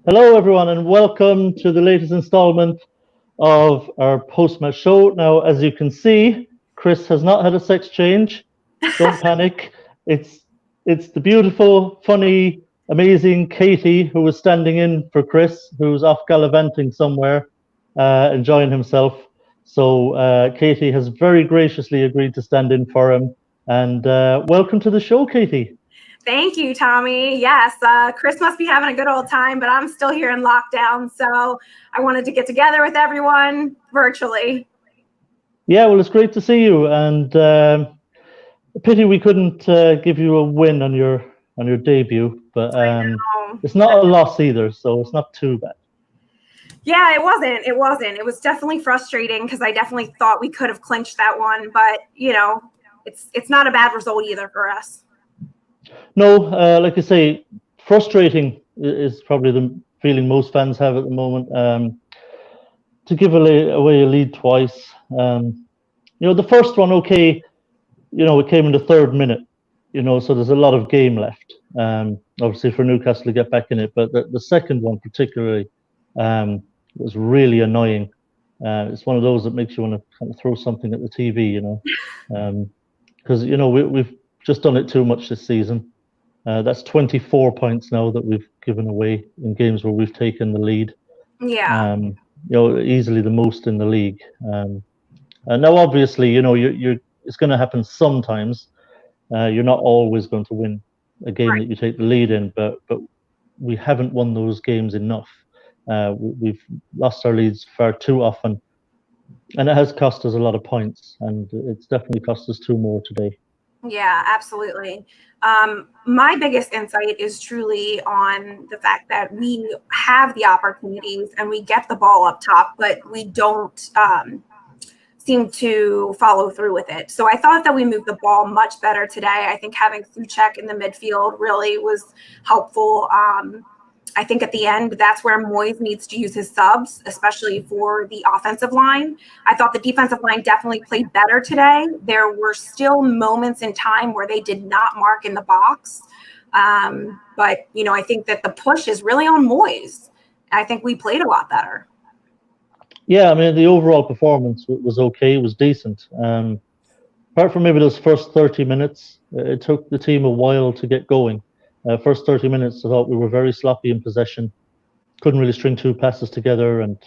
Hello, everyone, and welcome to the latest installment of our post-match show. Now, as you can see, Chris has not had a sex change. Don't panic. It's it's the beautiful, funny, amazing Katie who was standing in for Chris, who's off gallivanting somewhere, enjoying himself. So Katie has very graciously agreed to stand in for him. And welcome to the show, Katie. Thank you, Tommy. Yes, Chris must be having a good old time, but I'm still here in lockdown. So I wanted to get together with everyone virtually. Yeah, well, it's great to see you, and pity we couldn't give you a win on your debut, but I know. it's not a loss either, so it's not too bad. Yeah, it wasn't. It wasn't. It was definitely frustrating because I definitely thought we could have clinched that one, but it's not a bad result either for us. No, like I say, frustrating is probably the feeling most fans have at the moment. To give away a lead twice, the first one, okay, it came in the third minute, so there's a lot of game left. Obviously for Newcastle to get back in it, but the second one particularly was really annoying. It's one of those that makes you want to kind of throw something at the TV, because we've just done it too much this season. That's 24 points now that we've given away in games where we've taken the lead. Yeah. Easily the most in the league. And now, obviously, you're it's going to happen sometimes. You're not always going to win a game Right. that you take the lead in, but we haven't won those games enough. We've lost our leads far too often, and it has cost us a lot of points, and it's definitely cost us two more today. Yeah, absolutely. My biggest insight is truly on the fact that we have the opportunities and we get the ball up top, but we don't seem to follow through with it. So I thought that we moved the ball much better today. I think having Suchek in the midfield really was helpful. I think at the end, that's where Moyes needs to use his subs, especially for the offensive line. I thought the defensive line definitely played better today. There were still moments in time where they did not mark in the box. But I think that the push is really on Moyes. I think we played a lot better. Yeah, I mean, the overall performance was okay, it was decent. Apart from maybe those first 30 minutes, it took the team a while to get going. First 30 minutes, I thought we were very sloppy in possession, couldn't really string two passes together. And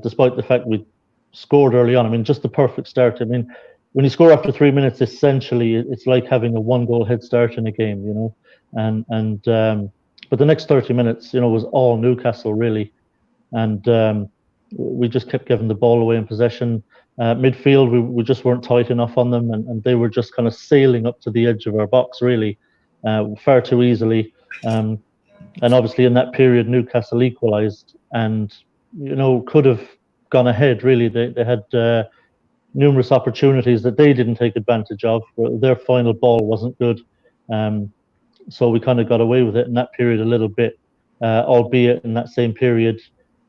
despite the fact we scored early on, I mean, just the perfect start. I mean, when you score after 3 minutes, essentially, it's like having a one-goal head start in a game, And but the next 30 minutes, was all Newcastle really, and we just kept giving the ball away in possession. Midfield, we just weren't tight enough on them, and they were just kind of sailing up to the edge of our box, really, far too easily. And obviously, in that period, Newcastle equalised and, could have gone ahead, really. They had numerous opportunities that they didn't take advantage of. Their final ball wasn't good. So we kind of got away with it in that period a little bit, albeit in that same period,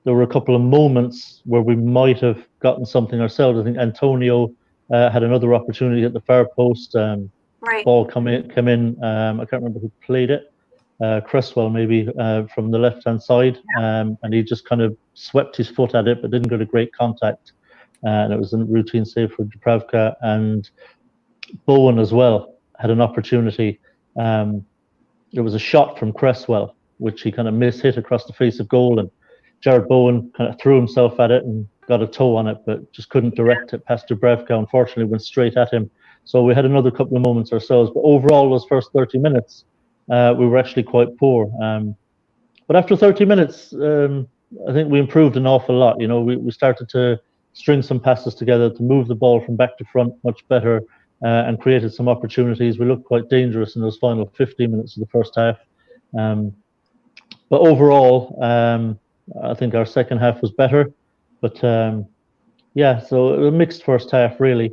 there were a couple of moments where we might have gotten something ourselves. I think Antonio had another opportunity at the far post. Right. Ball come in. I can't remember who played it. Cresswell maybe from the left-hand side, and he just kind of swept his foot at it, but didn't get a great contact. And it was a routine save for Dubravka. And Bowen as well had an opportunity. There was a shot from Cresswell, which he kind of hit across the face of goal, and Jared Bowen kind of threw himself at it and got a toe on it, but just couldn't direct it past Dubravka. Unfortunately, went straight at him. So we had another couple of moments ourselves. But overall, those first 30 minutes, we were actually quite poor. But after 30 minutes, I think we improved an awful lot. We started to string some passes together, to move the ball from back to front much better, and created some opportunities. We looked quite dangerous in those final 15 minutes of the first half. But overall, I think our second half was better, but so a mixed first half, really.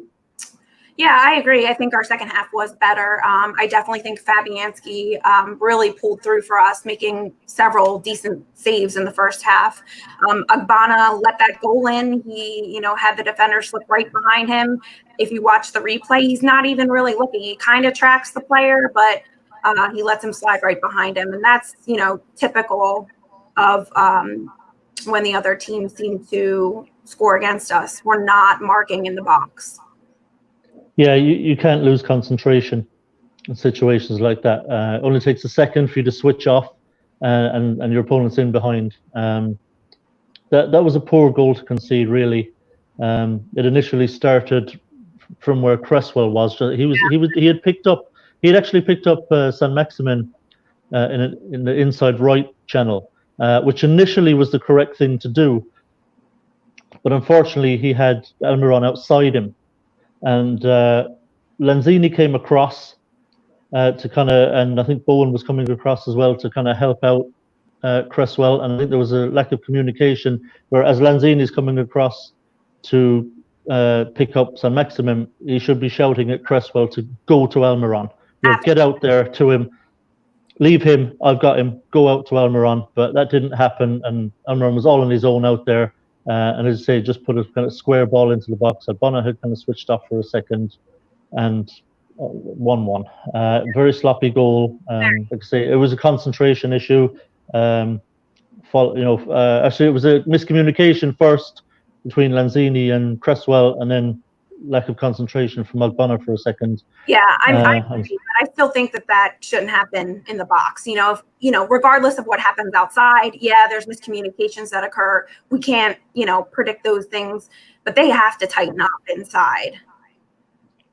Yeah, I agree. I think our second half was better. I definitely think Fabianski really pulled through for us, making several decent saves in the first half. Agbana let that goal in. He, had the defender slip right behind him. If you watch the replay, he's not even really looking. He kind of tracks the player, but he lets him slide right behind him. And that's, typical of when the other team seemed to score against us. We're not marking in the box. Yeah, you can't lose concentration in situations like that. It only takes a second for you to switch off, and your opponent's in behind. That was a poor goal to concede, really. It initially started from where Cresswell was. He had actually picked up San Maximin in the inside right channel, which initially was the correct thing to do. But unfortunately, he had Almiron outside him, and Lanzini came across to kind of, and I think Bowen was coming across as well to kind of help out Cresswell. And I think there was a lack of communication, where as Lanzini is coming across to pick up San Maximum, he should be shouting at Cresswell to go to Almiron. Get out there to him, leave him, I've got him, go out to Almiron. But that didn't happen, and Almiron was all on his own out there. And as I say, just put a kind of square ball into the box. Albona had kind of switched off for a second, and 1-1. Very sloppy goal. Like I say, it was a concentration issue. Actually, it was a miscommunication first between Lanzini and Cresswell, and then lack of concentration from Albona for a second. Yeah, I still think that shouldn't happen in the box. Regardless of what happens outside, yeah, there's miscommunications that occur. We can't, predict those things, but they have to tighten up inside.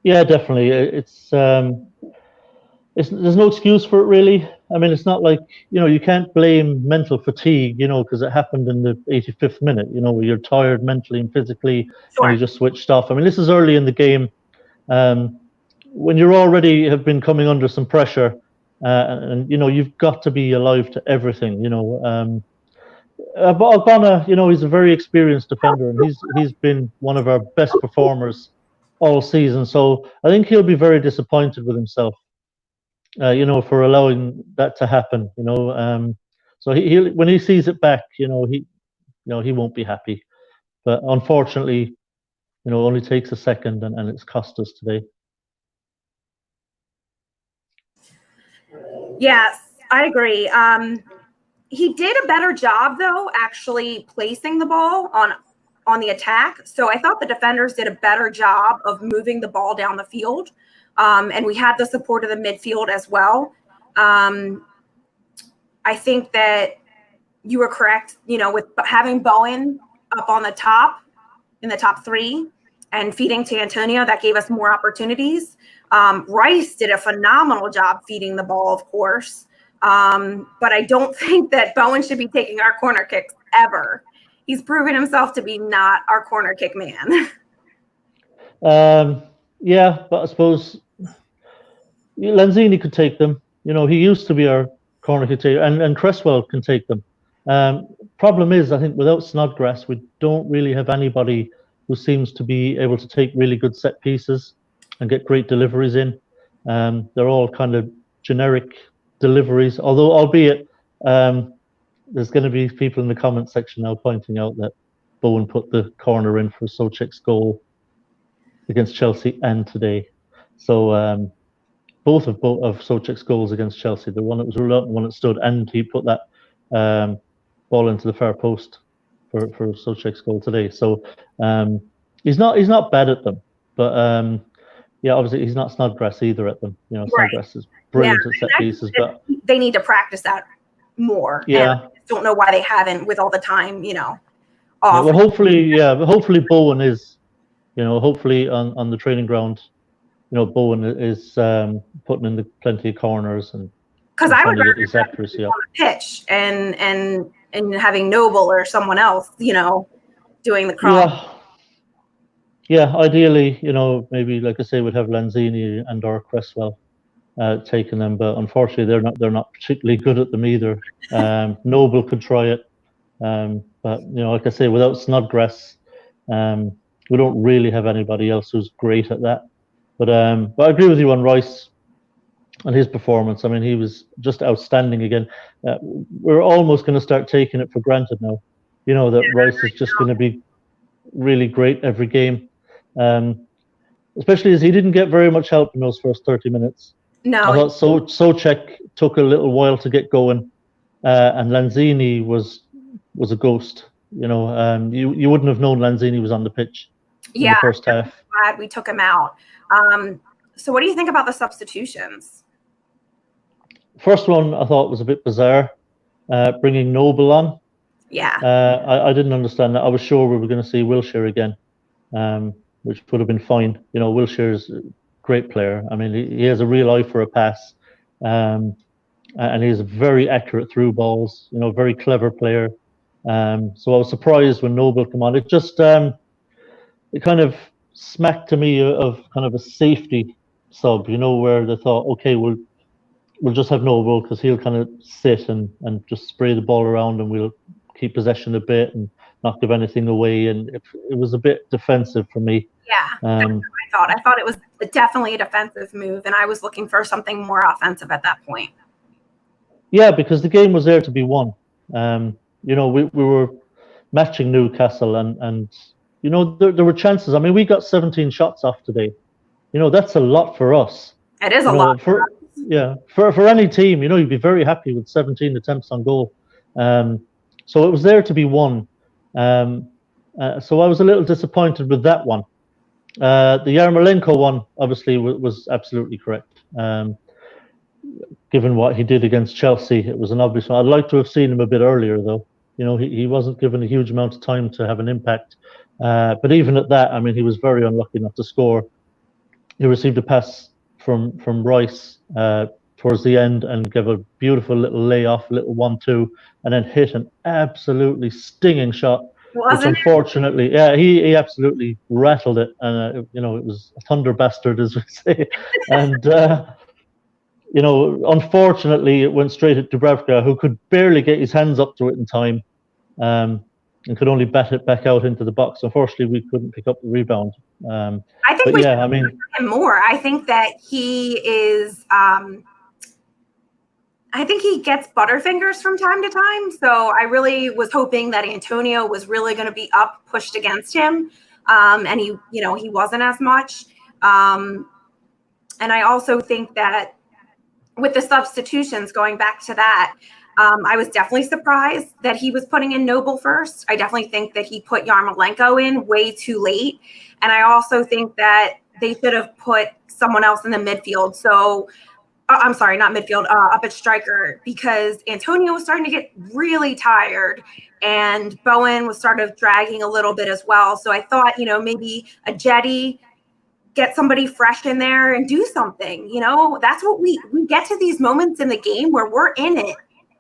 Yeah, definitely. There's no excuse for it, really. I mean, it's not like, you can't blame mental fatigue, because it happened in the 85th minute, where you're tired mentally and physically, Sure. and you just switched off. I mean, this is early in the game. When you already have been coming under some pressure, and you've got to be alive to everything. But Albona, he's a very experienced defender, and he's been one of our best performers all season. So I think he'll be very disappointed with himself, for allowing that to happen. So he when he sees it back, he won't be happy. But unfortunately, it only takes a second, and it's cost us today. Yes, I agree. He did a better job, though, actually placing the ball on the attack. So I thought the defenders did a better job of moving the ball down the field. And we had the support of the midfield as well. I think that you were correct, with having Bowen up on the top, in the top three, and feeding to Antonio. That gave us more opportunities. Rice did a phenomenal job feeding the ball, of course. But I don't think that Bowen should be taking our corner kicks ever. He's proven himself to be not our corner kick man. Yeah, but I suppose Lanzini could take them. He used to be our corner kick taker, and Cresswell can take them. Problem is, I think without Snodgrass, we don't really have anybody who seems to be able to take really good set pieces and get great deliveries in. They're all kind of generic deliveries, although albeit there's going to be people in the comment section now pointing out that Bowen put the corner in for Souček's goal against Chelsea and today. So both of Souček's goals against Chelsea, the one that was ruled out and the one that stood, and he put that ball into the far post for Souček's goal today. So he's not bad at them, but yeah, obviously he's not Snodgrass either at them. Snodgrass is brilliant at set pieces, but they need to practice that more. Yeah, and I don't know why they haven't with all the time, off. Yeah, well, hopefully Bowen is, hopefully on the training ground, Bowen is putting in the plenty of corners and because I would rather his accuracy on the pitch and having Noble or someone else, doing the cross. Yeah, ideally, maybe like I say, we'd have Lanzini and or Cresswell taking them, but unfortunately they're not particularly good at them either. Noble could try it, but like I say, without Snodgrass, we don't really have anybody else who's great at that. But I agree with you on Rice and his performance. I mean, he was just outstanding again. We're almost going to start taking it for granted now, that Rice is just going to be really great every game, especially as he didn't get very much help in those first 30 minutes. No, I thought Souček took a little while to get going. and Lanzini was a ghost. You wouldn't have known Lanzini was on the pitch in the first half. Glad we took him out. So what do you think about the substitutions? First one I thought was a bit bizarre, bringing Noble on. Yeah. I didn't understand that. I was sure we were going to see Wilshere again, which would have been fine. Wilshere's a great player. I mean, he has a real eye for a pass, and he's very accurate through balls. Very clever player. So I was surprised when Noble came on. It just it kind of smacked to me of kind of a safety sub. Where they thought, okay, we'll just have Noble because he'll kind of sit and just spray the ball around, and we'll keep possession a bit and not give anything away. And it was a bit defensive for me. Yeah, that's what I thought. I thought it was definitely a defensive move, and I was looking for something more offensive at that point. Yeah, because the game was there to be won. We were matching Newcastle, and there were chances. I mean, we got 17 shots off today. That's a lot for us. It is a lot. For any team, you'd be very happy with 17 attempts on goal. So it was there to be won. So I was a little disappointed with that one. The Yarmolenko one, obviously, was absolutely correct. Given what he did against Chelsea, it was an obvious one. I'd like to have seen him a bit earlier, though. He wasn't given a huge amount of time to have an impact. But even at that, I mean, he was very unlucky not to score. He received a pass from Rice towards the end and gave a beautiful little layoff, little 1-2, and then hit an absolutely stinging shot. Which unfortunately, he absolutely rattled it, and it was a thunder bastard, as we say. And unfortunately, it went straight at Dubravka, who could barely get his hands up to it in time, and could only bat it back out into the box. Unfortunately, we couldn't pick up the rebound. I think we should him more. I think that he is. I think he gets butterfingers from time to time. So I really was hoping that Antonio was really going to be up, pushed against him, and he wasn't as much. And I also think that with the substitutions, going back to that, I was definitely surprised that he was putting in Noble first. I definitely think that he put Yarmolenko in way too late. And I also think that they should have put someone else in the midfield. So, I'm sorry, not midfield, up at striker, because Antonio was starting to get really tired and Bowen was sort of dragging a little bit as well. So I thought, maybe a Jetty, get somebody fresh in there and do something. That's what we get to these moments in the game where we're in it.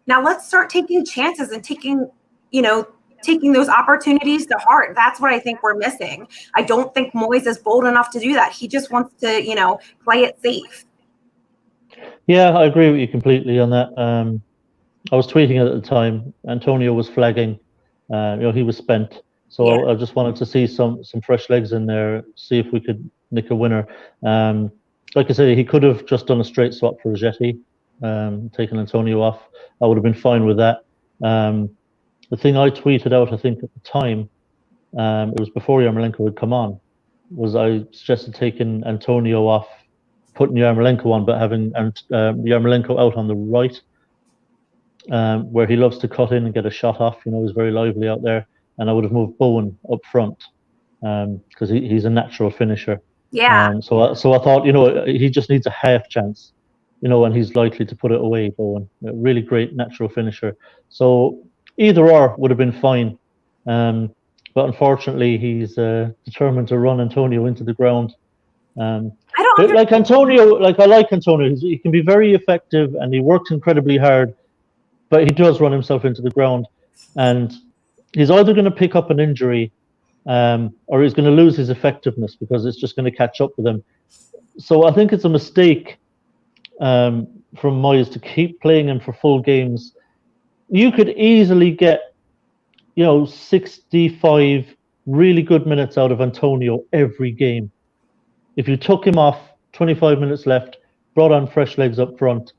Now let's start taking chances and taking those opportunities to heart. That's what I think we're missing. I don't think Moyes is bold enough to do that. He just wants to, play it safe. Yeah, I agree with you completely on that. I was tweeting it at the time. Antonio was flagging. He was spent. So I just wanted to see some fresh legs in there, see if we could nick a winner. Like I said, he could have just done a straight swap for Jetty, taken Antonio off. I would have been fine with that. The thing I tweeted out, I think at the time, it was before Yarmolenko had come on, was I suggested taking Antonio off, putting Yarmolenko on, but having Yarmolenko out on the right, where he loves to cut in and get a shot off. He's very lively out there. And I would have moved Bowen up front because he's a natural finisher. Yeah. So I thought, he just needs a half chance, and he's likely to put it away, Bowen. A really great natural finisher. So either or would have been fine. But unfortunately, he's determined to run Antonio into the ground. I like Antonio. I like Antonio. He can be very effective and he works incredibly hard, but he does run himself into the ground, and he's either going to pick up an injury, or he's going to lose his effectiveness because it's just going to catch up with him. So I think it's a mistake from Moyes to keep playing him for full games. You could easily get, 65 really good minutes out of Antonio every game. If you took him off, 25 minutes left, brought on fresh legs up front,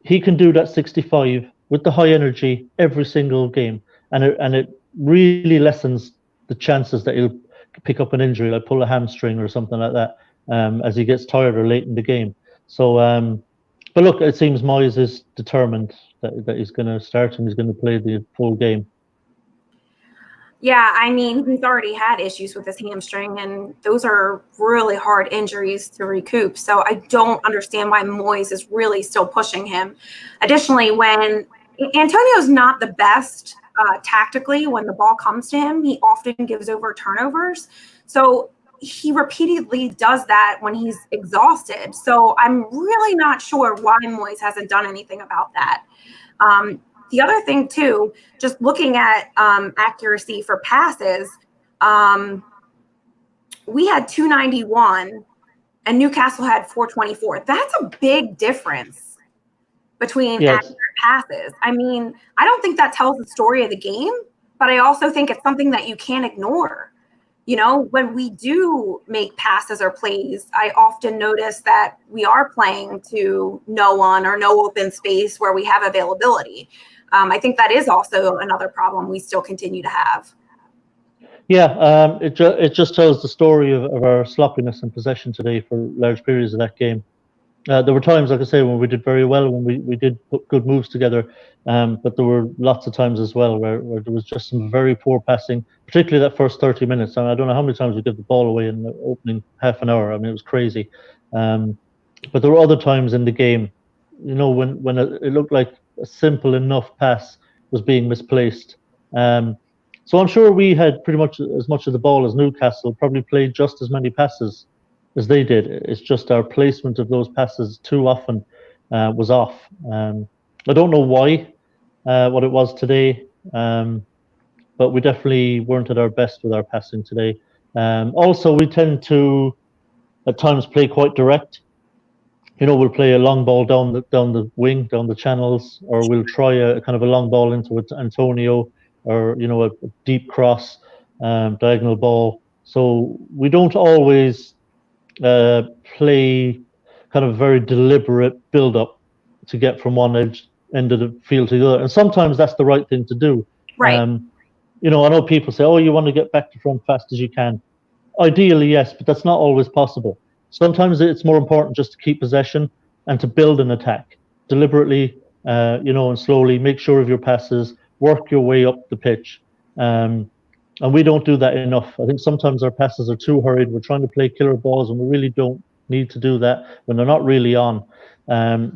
he can do that 65 with the high energy every single game. And it really lessens the chances that he'll pick up an injury, like pull a hamstring or something like that, as he gets tired or late in the game. So But look, it seems Moyes is determined that he's going to start and he's going to play the full game. Yeah, I mean, he's already had issues with his hamstring, and those are really hard injuries to recoup. So I don't understand why Moyes is really still pushing him. Additionally, when Antonio's not the best tactically, when the ball comes to him, he often gives over turnovers. So he repeatedly does that when he's exhausted. So I'm really not sure why Moyes hasn't done anything about that. The other thing too, just looking at accuracy for passes, we had 291 and Newcastle had 424. That's a big difference between accurate passes. I mean, I don't think that tells the story of the game, but I also think it's something that you can't ignore. You know, when we do make passes or plays, I often notice that we are playing to no one or no open space where we have availability. I think that is also another problem we still continue to have. Yeah, it just tells the story of our sloppiness in possession today for large periods of that game. There were times, like I say, when we did very well, when we did put good moves together, but there were lots of times as well where there was just some very poor passing, particularly that first 30 minutes. I don't know how many times we gave the ball away in the opening half an hour. I mean, it was crazy. But there were other times in the game, you know, when it looked like a simple enough pass was being misplaced. So I'm sure we had pretty much as much of the ball as Newcastle, probably played just as many passes as they did. It's just our placement of those passes too often was off. I don't know why, what it was today, but we definitely weren't at our best with our passing today. Also, we tend to at times play quite direct. You know, we'll play a long ball down the wing, down the channels, or we'll try a kind of a long ball into Antonio, or you know, a deep cross, diagonal ball. So we don't always play kind of very deliberate build up to get from one end of the field to the other. And sometimes that's the right thing to do. Right. You know, I know people say, oh, you want to get back to front fast as you can. Ideally, yes, but that's not always possible. Sometimes it's more important just to keep possession and to build an attack deliberately, you know, and slowly make sure of your passes, work your way up the pitch. And we don't do that enough. I think sometimes our passes are too hurried. We're trying to play killer balls, and we really don't need to do that when they're not really on.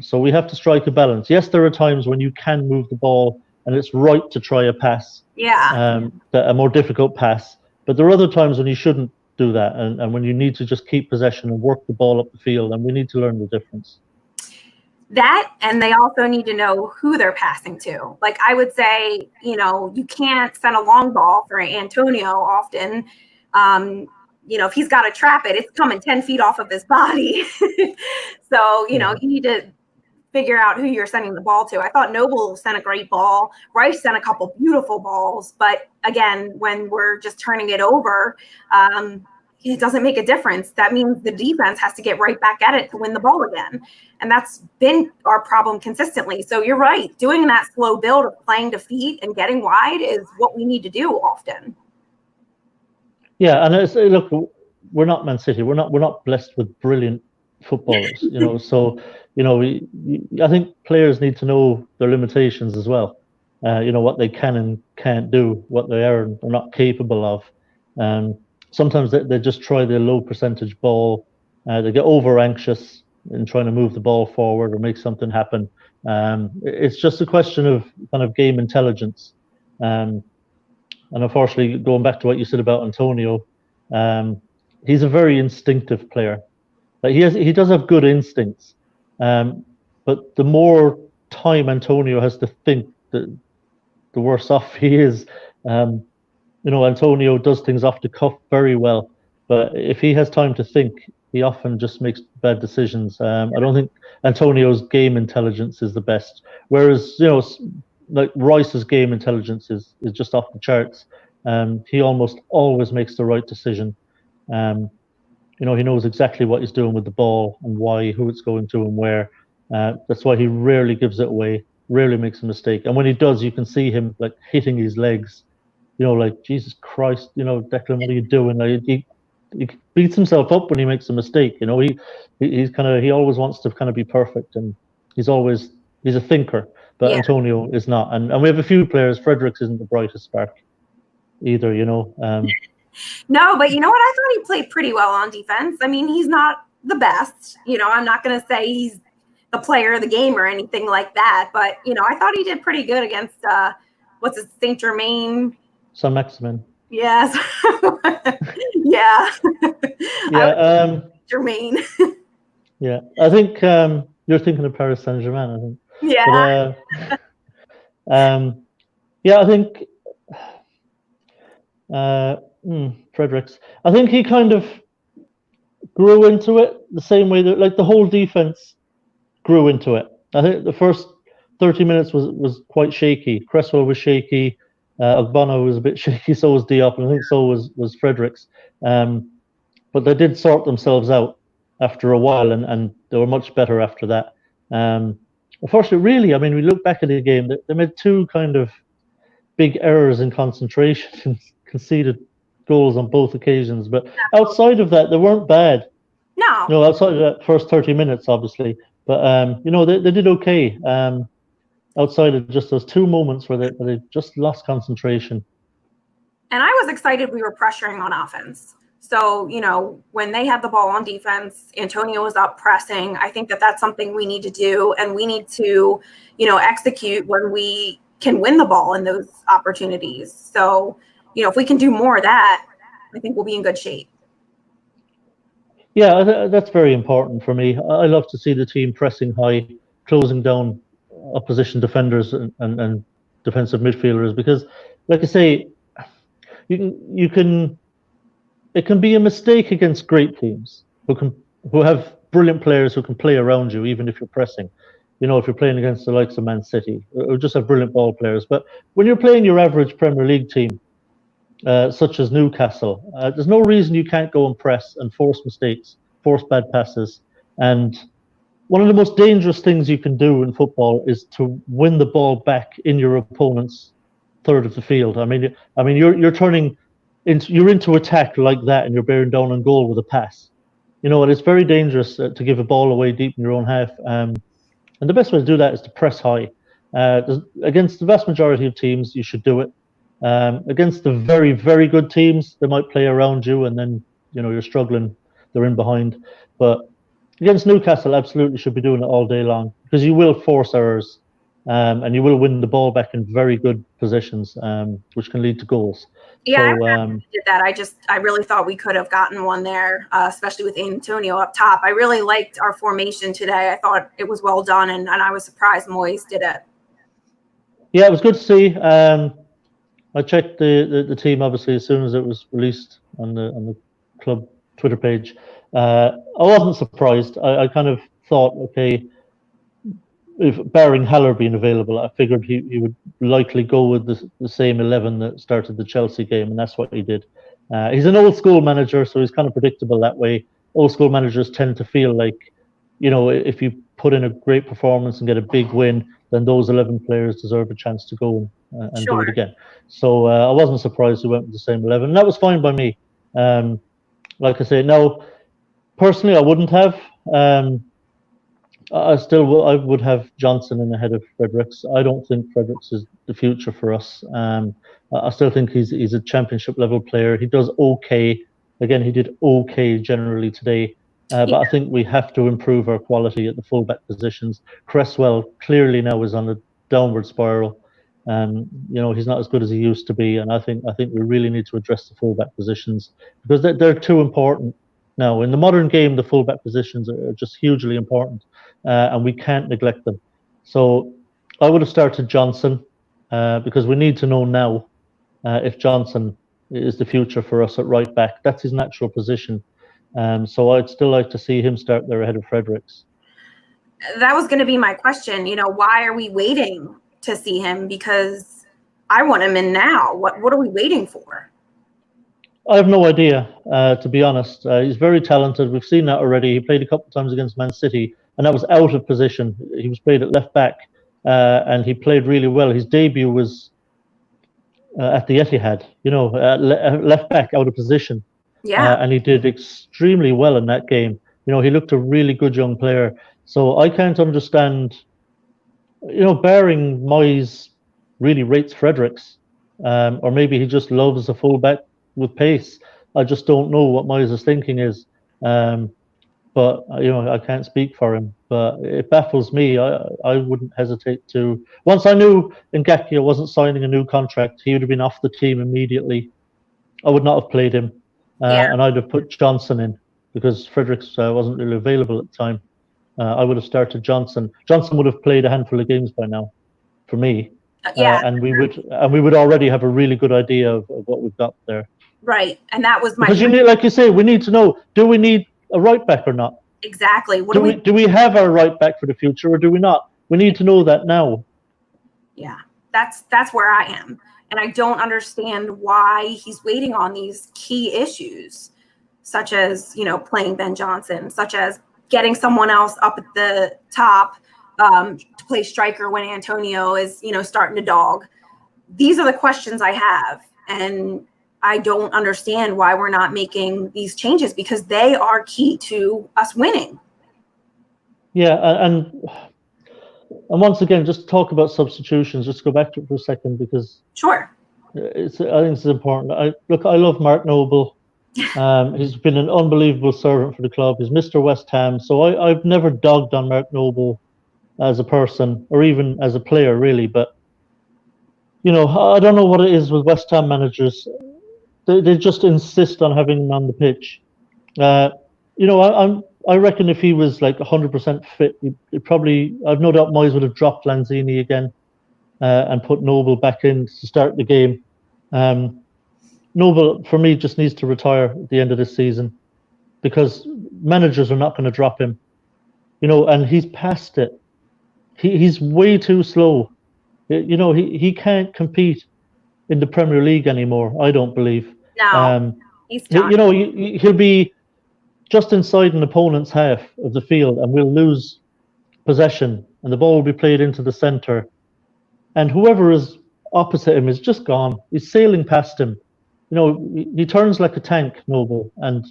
So we have to strike a balance. Yes, there are times when you can move the ball, and it's right to try a pass, a more difficult pass. But there are other times when you shouldn't do that, and when you need to just keep possession and work the ball up the field, and we need to learn the difference. That, and they also need to know who they're passing to. Like I would say, you know, you can't send a long ball for Antonio often. You know, if he's got to trap it, it's coming 10 feet off of his body. So, you know, you need to figure out who you're sending the ball to. I thought Noble sent a great ball. Rice sent a couple beautiful balls. But again, when we're just turning it over, it doesn't make a difference. That means the defense has to get right back at it to win the ball again. And that's been our problem consistently. So you're right. Doing that slow build of playing to feet and getting wide is what we need to do often. Yeah, and look, we're not Man City. We're not blessed with brilliant footballers, you know. So, you know, I think players need to know their limitations as well. You know, what they can and can't do, what they are and are not capable of. Sometimes they just try the low percentage ball. They get over anxious in trying to move the ball forward or make something happen. It's just a question of kind of game intelligence. And unfortunately, going back to what you said about Antonio, he's a very instinctive player. Like he does have good instincts, but the more time Antonio has to think, the worse off he is. You know, Antonio does things off the cuff very well, but if he has time to think, he often just makes bad decisions. I don't think Antonio's game intelligence is the best, whereas you know, like Rice's game intelligence is just off the charts. He almost always makes the right decision. You know, he knows exactly what he's doing with the ball and why, who it's going to, and where. That's why he rarely gives it away, rarely makes a mistake. And when he does, you can see him like hitting his legs. You know, like Jesus Christ, you know, Declan, what are you doing? Like, he beats himself up when he makes a mistake. You know, he always wants to kind of be perfect, and He's a thinker, but Yeah. Antonio is not. And we have a few players. Fredericks isn't the brightest spark either, you know. No, but you know what? I thought he played pretty well on defense. I mean, he's not the best. You know, I'm not going to say he's the player of the game or anything like that. But, you know, I thought he did pretty good against, what's it, St. Germain? Saint-Maximin. Yes. Yeah. Yeah. Germain. Yeah. I think you're thinking of Paris Saint-Germain, I think. Yeah. But, yeah, I think Fredericks. I think he kind of grew into it the same way that like the whole defense grew into it. I think the first 30 minutes was quite shaky. Cresswell was shaky. Ogbono was a bit shaky. So was Diop, and I think so was Fredericks. But they did sort themselves out after a while, and they were much better after that. Unfortunately, really, I mean, we look back at the game. They made two kind of big errors in concentration and conceded goals on both occasions. But outside of that, they weren't bad. No. No, outside of that first 30 minutes, obviously. But, you know, they did okay. Outside of just those two moments where they just lost concentration. And I was excited we were pressuring on offense. So, you know, when they had the ball on defense, Antonio was up pressing. I think that that's something we need to do. And we need to, you know, execute when we can win the ball in those opportunities. So, you know, if we can do more of that, I think we'll be in good shape. Yeah, that's very important for me. I love to see the team pressing high, closing down opposition defenders and defensive midfielders, because, like I say, you can it can be a mistake against great teams who have brilliant players who can play around you even if you're pressing. You know, if you're playing against the likes of Man City, who just have brilliant ball players. But when you're playing your average Premier League team, such as Newcastle, there's no reason you can't go and press and force mistakes, force bad passes. And one of the most dangerous things you can do in football is to win the ball back in your opponent's third of the field. I mean, you're turning into attack like that, and you're bearing down on goal with a pass. You know, and it's very dangerous to give a ball away deep in your own half. And the best way to do that is to press high. Against the vast majority of teams, you should do it. Against the very, very good teams, they might play around you, and then you know you're struggling. They're in behind. But against Newcastle, absolutely should be doing it all day long, because you will force errors, and you will win the ball back in very good positions, which can lead to goals. Yeah, so, I did that. I really thought we could have gotten one there, especially with Antonio up top. I really liked our formation today. I thought it was well done, and I was surprised Moyes did it. Yeah, it was good to see. I checked the team obviously as soon as it was released on the club Twitter page. I wasn't surprised. I kind of thought, okay, if barring Haller being available, I figured he would likely go with the same 11 that started the Chelsea game, and that's what he did. He's an old school manager, so he's kind of predictable that way. Old school managers tend to feel like, you know, if you put in a great performance and get a big win, then those 11 players deserve a chance to go and do it again. So I wasn't surprised he went with the same 11. And that was fine by me. Like I say, now, personally, I wouldn't have. I would have Johnson in ahead of Fredericks. I don't think Fredericks is the future for us. I still think he's a championship level player. He does okay. Again, he did okay generally today. But I think we have to improve our quality at the fullback positions. Cresswell clearly now is on a downward spiral. You know, he's not as good as he used to be, and I think we really need to address the fullback positions, because they're too important now. In the modern game, the fullback positions are just hugely important, and we can't neglect them. So I would have started Johnson, because we need to know now if Johnson is the future for us at right back. That's his natural position. So I'd still like to see him start there ahead of Fredericks. That was going to be my question. You know, why are we waiting to see him? Because I want him in now. What are we waiting for? I have no idea, to be honest. He's very talented. We've seen that already. He played a couple of times against Man City, and that was out of position. He was played at left back, and he played really well. His debut was at the Etihad, you know, left back, out of position. Yeah. And he did extremely well in that game. You know, he looked a really good young player. So I can't understand, bearing Moyes really rates Fredericks, or maybe he just loves a fullback with pace. I just don't know what Moyes' thinking is. But I can't speak for him. But it baffles me. I wouldn't hesitate to. Once I knew Ngakia wasn't signing a new contract, he would have been off the team immediately. I would not have played him, Yeah. and I'd have put Johnson in because Fredericks wasn't really available at the time. I would have started Johnson. Johnson would have played a handful of games by now, for me, Yeah. and we would already have a really good idea of what we've got there. Right, and that was my Because like you say, we need to know: do we need a right back or not? exactly. What do we have our right back for the future or do we not? We need to know that now. Yeah, that's where I am, and I don't understand why he's waiting on these key issues, such as playing Ben Johnson, such as getting someone else up at the top to play striker when Antonio is starting to dog. These are the questions I have, and I don't understand why we're not making these changes because they are key to us winning. Yeah, and once again, just talk about substitutions. Just go back to it for a second because sure, I think it's important. I love Mark Noble. He's been an unbelievable servant for the club. He's Mr. West Ham, so I've never dogged on Mark Noble as a person or even as a player, really. But I don't know what it is with West Ham managers. They just insist on having him on the pitch. I reckon if he was like 100% fit, I've no doubt Moyes would have dropped Lanzini again and put Noble back in to start the game. Noble, for me, just needs to retire at the end of this season because managers are not going to drop him. And he's past it. He's way too slow. He can't compete in the Premier League anymore. I don't believe. No, he's done. He'll be just inside an opponent's half of the field, and we'll lose possession, and the ball will be played into the centre, and whoever is opposite him is just gone. He's sailing past him. He turns like a tank, Noble, and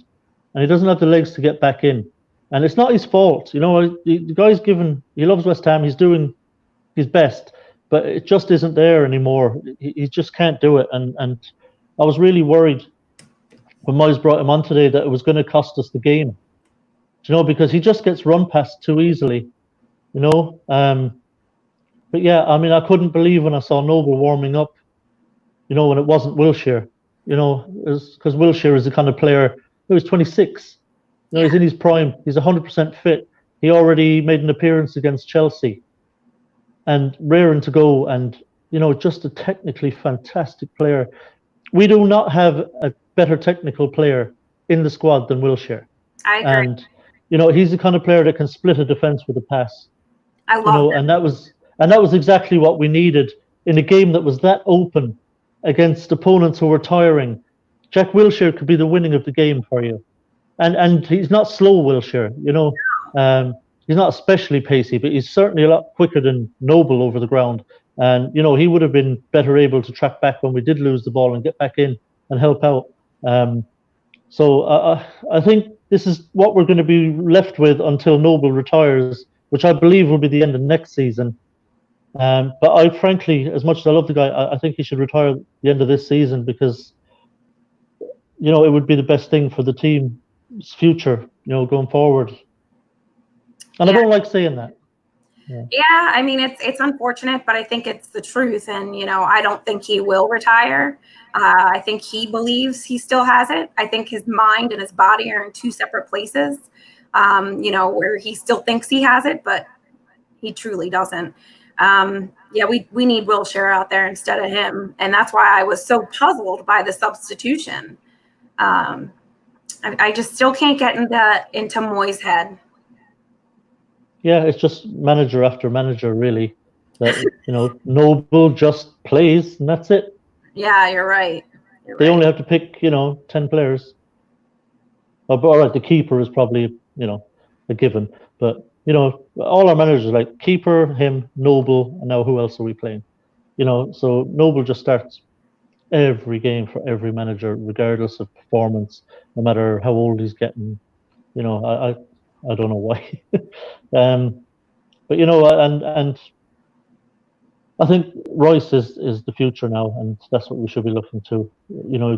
he doesn't have the legs to get back in. And it's not his fault. The guy's he loves West Ham. He's doing his best, but it just isn't there anymore. He just can't do it. And I was really worried when Moyes brought him on today that it was going to cost us the game. Because he just gets run past too easily. But yeah, I mean, I couldn't believe when I saw Noble warming up. When it wasn't Wilshere. Because Wilshere is the kind of player who was 26. He's in his prime. He's 100% fit. He already made an appearance against Chelsea. And raring to go, and just a technically fantastic player. We do not have a better technical player in the squad than Wilshere. I agree. And he's the kind of player that can split a defense with a pass. I love it. And that was exactly what we needed in a game that was that open against opponents who were tiring. Jack Wilshere could be the winning of the game for you. And he's not slow, Wilshere. He's not especially pacey, but he's certainly a lot quicker than Noble over the ground. And, he would have been better able to track back when we did lose the ball and get back in and help out. So I think this is what we're going to be left with until Noble retires, which I believe will be the end of next season. But I frankly, as much as I love the guy, I think he should retire at the end of this season because, it would be the best thing for the team's future, going forward. And I don't like saying that. Yeah, I mean, it's unfortunate, but I think it's the truth. And, I don't think he will retire. I think he believes he still has it. I think his mind and his body are in two separate places, where he still thinks he has it, but he truly doesn't. We need Wilshere out there instead of him. And that's why I was so puzzled by the substitution. I just still can't get into Moyes' head. Yeah, it's just manager after manager, really. That Noble just plays, and that's it. Yeah, you're right. They only have to pick, 10 players. All right, the keeper is probably, a given. But, all our managers are like keeper, him, Noble, and now who else are we playing? So Noble just starts every game for every manager, regardless of performance, no matter how old he's getting. I don't know why. But and I think Rice is the future now, and that's what we should be looking to.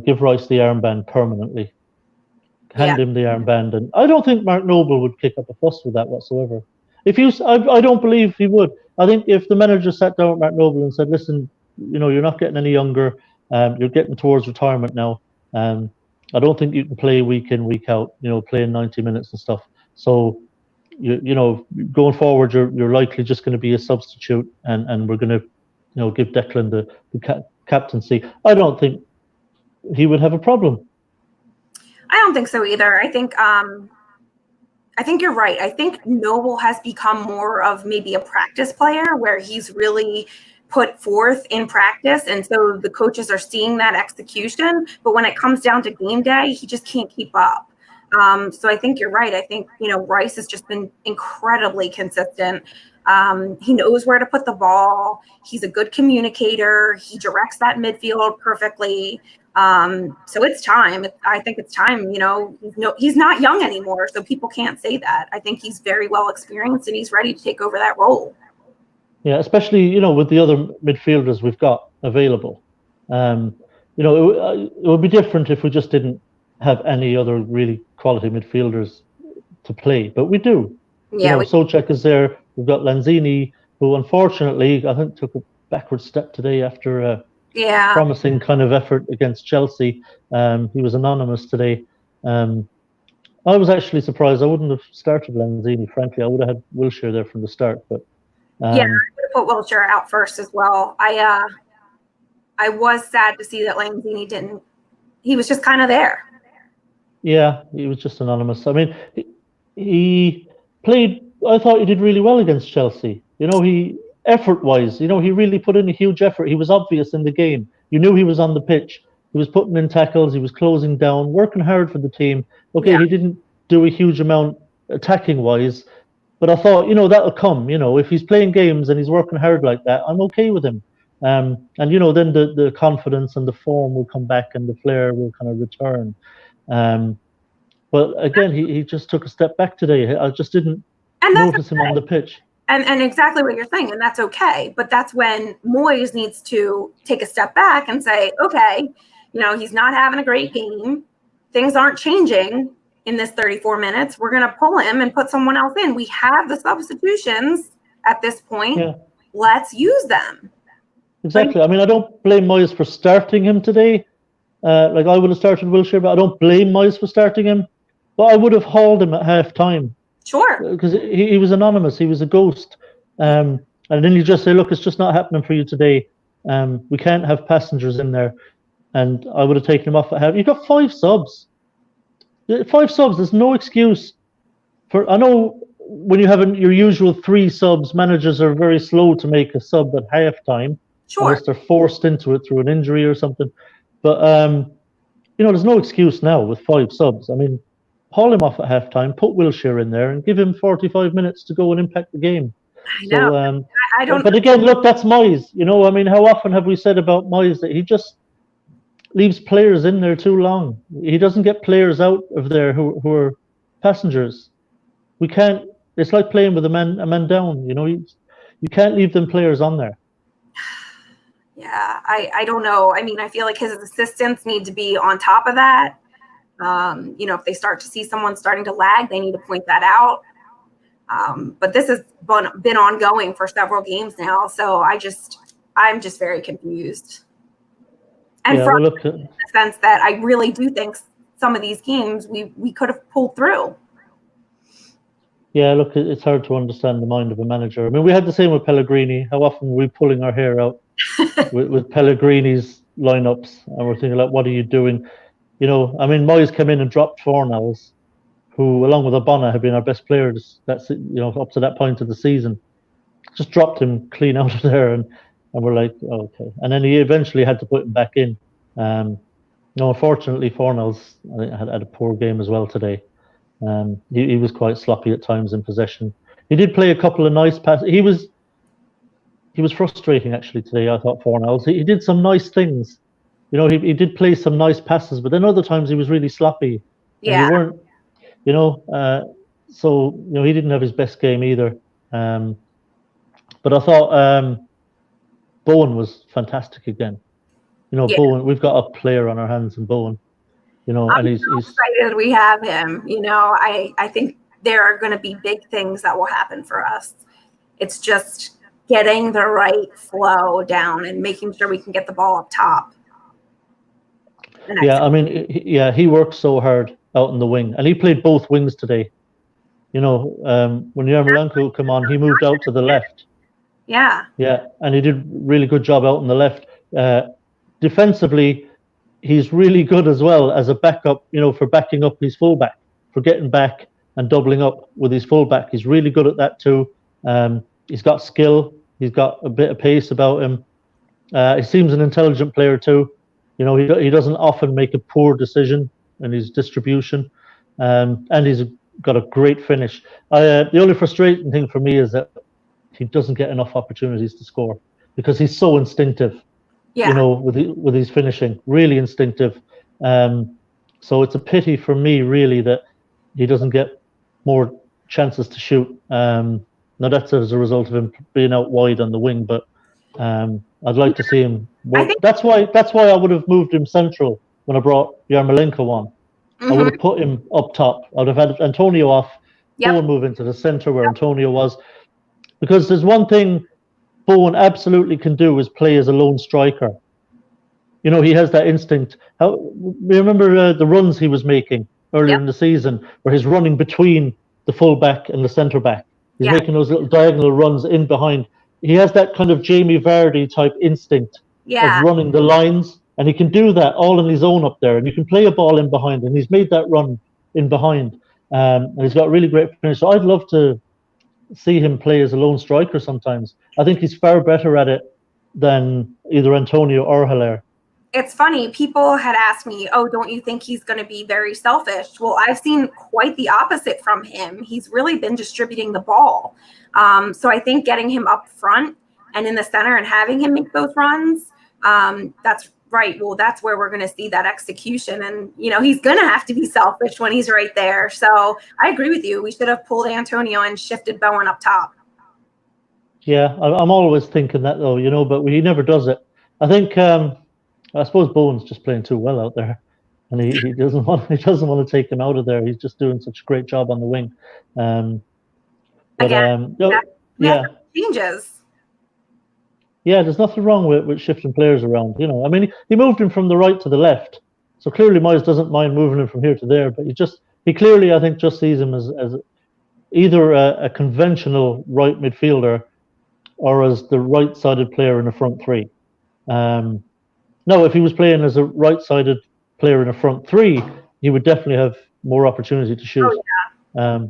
Give Rice the armband permanently. Yeah. Hand him the armband, and I don't think Mark Noble would kick up a fuss with that whatsoever. I don't believe he would. I think if the manager sat down with Mark Noble and said, "Listen, you're not getting any younger. You're getting towards retirement now. Um, I don't think you can play week in, week out. Playing 90 minutes and stuff. So, going forward, you're likely just going to be a substitute, and we're going to, give Declan the captaincy." I don't think he would have a problem. I don't think so either. I think you're right. I think Noble has become more of maybe a practice player where he's really put forth in practice. And so the coaches are seeing that execution. But when it comes down to game day, he just can't keep up. So I think you're right. I think, Rice has just been incredibly consistent. He knows where to put the ball. He's a good communicator. He directs that midfield perfectly. So it's time. I think it's time. He's not young anymore, so people can't say that. I think he's very well experienced and he's ready to take over that role. Yeah, especially with the other midfielders we've got available. It would be different if we just didn't have any other really quality midfielders to play, but we do. Yeah, Souček is there. We've got Lanzini, who unfortunately I think took a backward step today after a promising kind of effort against Chelsea. He was anonymous today. I was actually surprised. I wouldn't have started Lanzini, frankly. I would have had Wilshere there from the start, but I would have put Wilshere out first as well. I was sad to see that Lanzini didn't. He was just kind of there. Yeah, he was just anonymous. I mean, he played. I thought he did really well against Chelsea. He effort-wise, he really put in a huge effort. He was obvious in the game. You knew he was on the pitch. He was putting in tackles. He was closing down, working hard for the team. Okay, He didn't do a huge amount attacking-wise, but I thought, that'll come. If he's playing games and he's working hard like that, I'm okay with him. And then the confidence and the form will come back and the flair will kind of return. But again, he just took a step back today. I just didn't notice him on the pitch. And exactly what you're saying, and that's okay. But that's when Moyes needs to take a step back and say, okay, he's not having a great game. Things aren't changing in this 34 minutes. We're going to pull him and put someone else in. We have the substitutions at this point. Yeah. Let's use them. Exactly. I mean, I don't blame Moyes for starting him today. I would have started Wilshere, but I don't blame Moyes for starting him. But I would have hauled him at half time. Sure. Because he was anonymous. He was a ghost. And then you just say, look, it's just not happening for you today. We can't have passengers in there. And I would have taken him off at half. You've got 5 subs. 5 subs, there's no excuse. I know when you have your usual 3 subs, managers are very slow to make a sub at half time. Sure. Unless they're forced into it through an injury or something. But, there's no excuse now with 5 subs. I mean, haul him off at halftime, put Wilshere in there, and give him 45 minutes to go and impact the game. I know. So, I don't. But again, look, that's Moyes. I mean, how often have we said about Moyes that he just leaves players in there too long? He doesn't get players out of there who are passengers. We can't. It's like playing with a man down. You can't leave them players on there. Yeah, I don't know. I mean, I feel like his assistants need to be on top of that. If they start to see someone starting to lag, they need to point that out. But this has been ongoing for several games now, so I'm just very confused. And in the sense that I really do think some of these games we could have pulled through. Yeah, look, it's hard to understand the mind of a manager. I mean, we had the same with Pellegrini. How often were we pulling our hair out with Pellegrini's lineups, and we're thinking, like, what are you doing? I mean, Moyes came in and dropped Fornals, who, along with Obama, had been our best players. That's up to that point of the season. Just dropped him clean out of there, and we're like, oh, okay. And then he eventually had to put him back in. Unfortunately, Fornals had a poor game as well today. He was quite sloppy at times in possession. He did play a couple of nice passes. He was frustrating actually today. I thought Fornals. He did some nice things. He did play some nice passes, but then other times he was really sloppy. Yeah. And he weren't, So he didn't have his best game either. But I thought Bowen was fantastic again. Yeah, Bowen, we've got a player on our hands in Bowen. And I'm he's so excited we have him. I think there are going to be big things that will happen for us. It's just getting the right flow down and making sure we can get the ball up top. Yeah, I mean, he works so hard out in the wing, and he played both wings today. When Yarmolenko came on, he moved out to the left. Yeah. Yeah, and he did a really good job out on the left. Defensively, he's really good as well as a backup, for backing up his fullback, for getting back and doubling up with his fullback. He's really good at that too. He's got skill. He's got a bit of pace about him. He seems an intelligent player too. He doesn't often make a poor decision in his distribution, and he's got a great finish. The only frustrating thing for me is that he doesn't get enough opportunities to score because he's so instinctive. Yeah. With his finishing, really instinctive. So it's a pity for me, really, that he doesn't get more chances to shoot. Now that's as a result of him being out wide on the wing, but I'd like to see him work. That's why I would have moved him central when I brought Yarmolenko on. Mm-hmm. I would have put him up top. I would have had Antonio off. Bowen move into the center where Antonio was, because there's one thing Bowen absolutely can do is play as a lone striker. He has that instinct. Remember the runs he was making earlier in the season, where he's running between the fullback and the centre back. He's making those little diagonal runs in behind. He has that kind of Jamie Vardy type instinct of running the lines, and he can do that all on his own up there. And you can play a ball in behind, and he's made that run in behind, and he's got a really great finish. So I'd love to see him play as a lone striker sometimes. I think he's far better at it than either Antonio or Hilaire. It's funny. People had asked me, oh, don't you think he's going to be very selfish? Well, I've seen quite the opposite from him. He's really been distributing the ball. So I think getting him up front and in the center and having him make those runs, that's right. Well, that's where we're going to see that execution. And, he's going to have to be selfish when he's right there. So I agree with you. We should have pulled Antonio and shifted Bowen up top. Yeah, I'm always thinking that, though, but he never does it. I think, I suppose Bowen's just playing too well out there, and he doesn't want to take him out of there. He's just doing such a great job on the wing. Changes. Yeah, there's nothing wrong with shifting players around. I mean, he moved him from the right to the left, so clearly Moyes doesn't mind moving him from here to there. But he clearly, I think, just sees him as either a conventional right midfielder or as the right-sided player in the front three. No, if he was playing as a right-sided player in a front three, he would definitely have more opportunity to shoot. Oh, yeah.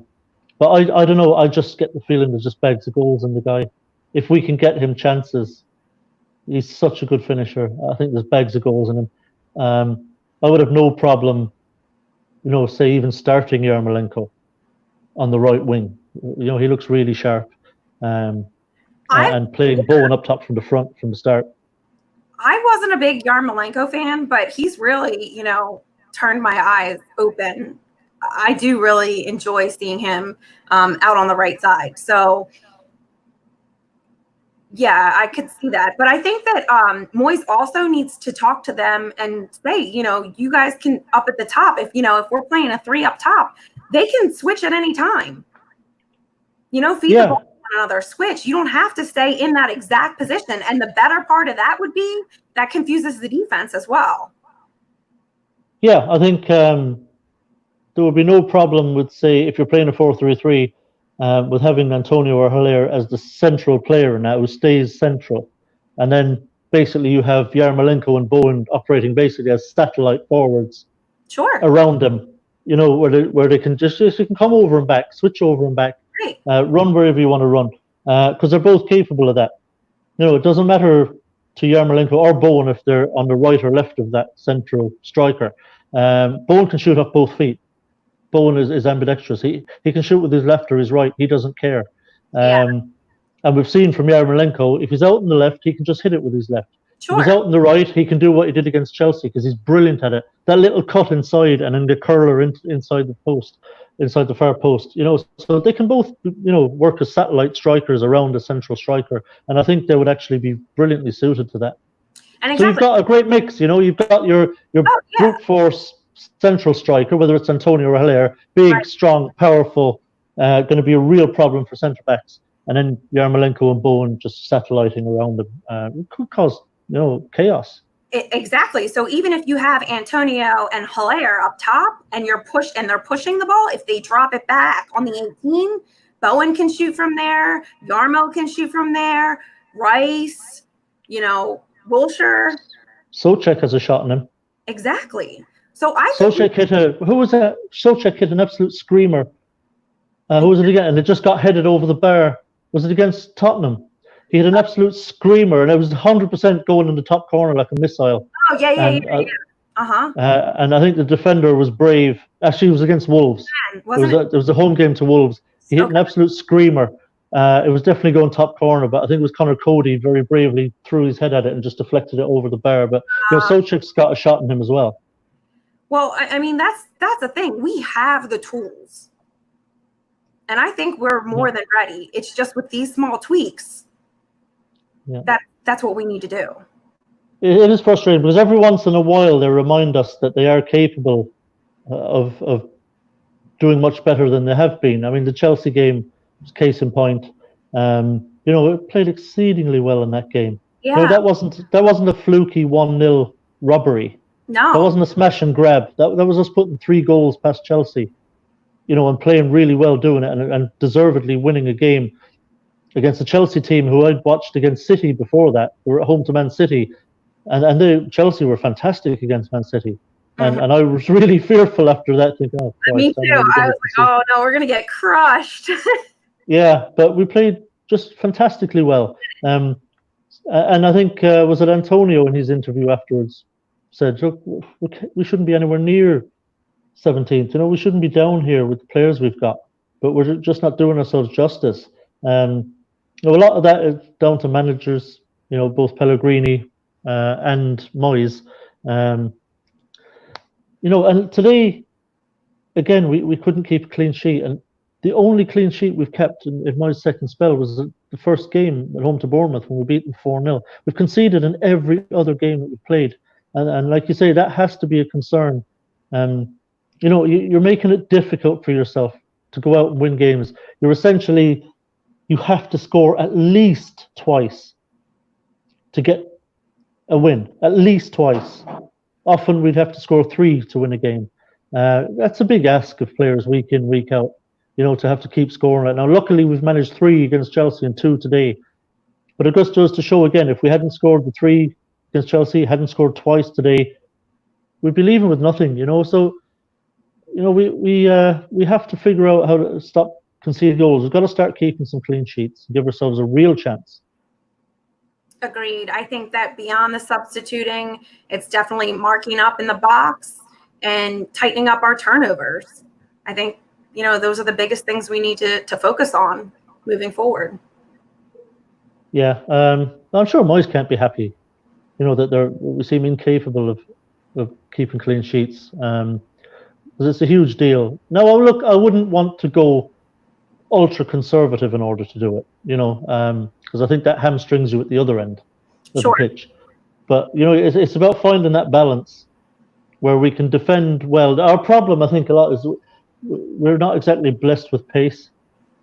But I don't know. I just get the feeling there's just bags of goals in the guy. If we can get him chances, he's such a good finisher. I think there's bags of goals in him. I would have no problem, say even starting Yarmolenko on the right wing. He looks really sharp. And playing Bowen up top from the front from the start. I wasn't a big Yarmolenko fan, but he's really, turned my eyes open. I do really enjoy seeing him out on the right side. So, yeah, I could see that. But I think that Moyes also needs to talk to them and say, you guys can up at the top. If we're playing a 3 up top, they can switch at any time. Feed the ball. Another switch. You don't have to stay in that exact position. And the better part of that would be that confuses the defense as well. Yeah, I think there would be no problem with, say, if you're playing a 4-3-3, with having Antonio or Hilaire as the central player now who stays central. And then basically you have Yarmolenko and Bowen operating basically as satellite forwards around them, where they can just you can come over and back, switch over and back. Run wherever you want to run, because they're both capable of that. It doesn't matter to Yarmolenko or Bowen if they're on the right or left of that central striker. Bowen can shoot off both feet. Bowen is ambidextrous. He can shoot with his left or his right. He doesn't care. And we've seen from Yarmolenko, if he's out on the left, he can just hit it with his left. If he's out on the right, he can do what he did against Chelsea because he's brilliant at it. That little cut inside and then the curler inside the post, inside the far post. So they can both, work as satellite strikers around a central striker, and I think they would actually be brilliantly suited to that. And so you've got a great mix. You've got your brute force central striker, whether it's Antonio or Hilaire, big, strong, powerful, going to be a real problem for centre backs. And then Yarmolenko and Bowen just satelliting around them. It could cause chaos. Exactly. So even if you have Antonio and Hilaire up top and they're pushing the ball, if they drop it back on the 18, Bowen can shoot from there, Yarmo can shoot from there, Rice, Wilshere. Souček has a shot in him. Exactly. So Souček hit an absolute screamer. Who was it again? And it just got headed over the bar. Was it against Tottenham? He had an absolute screamer, and it was 100% going in the top corner like a missile. Oh, yeah. And I think the defender was brave. Actually, it was against Wolves. It was a home game to Wolves. He hit an absolute screamer. It was definitely going top corner, but I think it was Connor Cody very bravely threw his head at it and just deflected it over the bar. But Souček's got a shot in him as well. Well, I mean, that's the thing. We have the tools. And I think we're more than ready. It's just with these small tweaks. Yeah. That's what we need to do. It is frustrating because every once in a while they remind us that they are capable of doing much better than they have been. I mean, the Chelsea game was case in point. It played exceedingly well in that game. Yeah. That wasn't a fluky 1-0 robbery. No. That wasn't a smash and grab. That was us putting 3 goals past Chelsea. And playing really well, doing it, and deservedly winning a game against a Chelsea team who I'd watched against City before that. They were at home to Man City, and Chelsea were fantastic against Man City. And I was really fearful after that, thinking, oh, Christ, me too. I was like, oh no, we're gonna get crushed. Yeah, but we played just fantastically well. And I think was it Antonio in his interview afterwards said, look, we shouldn't be anywhere near 17th. We shouldn't be down here with the players we've got, but we're just not doing ourselves justice. A lot of that is down to managers, both Pellegrini and Moyes. And today, again, we couldn't keep a clean sheet. And the only clean sheet we've kept in Moyes' second spell was the first game at home to Bournemouth when we beat them 4-0. We've conceded in every other game that we've played. And like you say, that has to be a concern. You're making it difficult for yourself to go out and win games. You have to score at least twice to get a win, at least twice. Often we'd have to score 3 to win a game. That's a big ask of players week in, week out, to have to keep scoring right now. Luckily, we've managed 3 against Chelsea and 2 today. But it just goes to show again, if we hadn't scored the 3 against Chelsea, hadn't scored twice today, we'd be leaving with nothing, So, we have to figure out how to stop conceding goals. We've got to start keeping some clean sheets and give ourselves a real chance. Agreed. I think that beyond the substituting, it's definitely marking up in the box and tightening up our turnovers. I think, those are the biggest things we need to focus on moving forward. Yeah. I'm sure Moyes can't be happy, that we seem incapable of keeping clean sheets. Because it's a huge deal. Now, I wouldn't want to go ultra conservative in order to do it, because I think that hamstrings you at the other end of the pitch. But it's about finding that balance where we can defend well. Our problem, I think, a lot is we're not exactly blessed with pace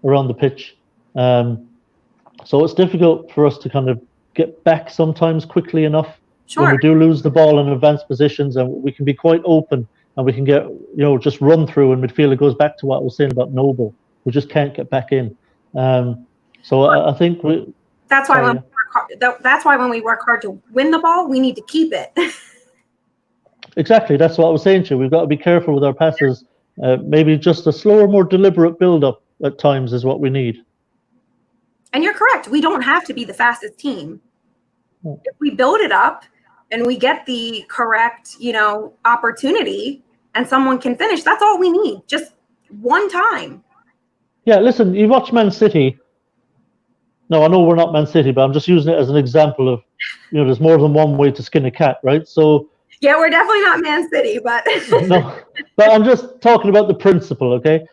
around the pitch, so it's difficult for us to kind of get back sometimes quickly enough when we do lose the ball in advanced positions, and we can be quite open and we can get just run through in midfield. It goes back to what I was saying about Noble. We just can't get back in. So I think that's why when we work hard to win the ball, we need to keep it. Exactly. That's what I was saying to you. We've got to be careful with our passes. Maybe just a slower, more deliberate build-up at times is what we need. And you're correct. We don't have to be the fastest team. If we build it up and we get the correct, opportunity and someone can finish, that's all we need. Just one time. Yeah, listen, you watch Man City. No, I know we're not Man City, but I'm just using it as an example of, there's more than one way to skin a cat, right? So yeah, we're definitely not Man City, but no, but I'm just talking about the principle, okay?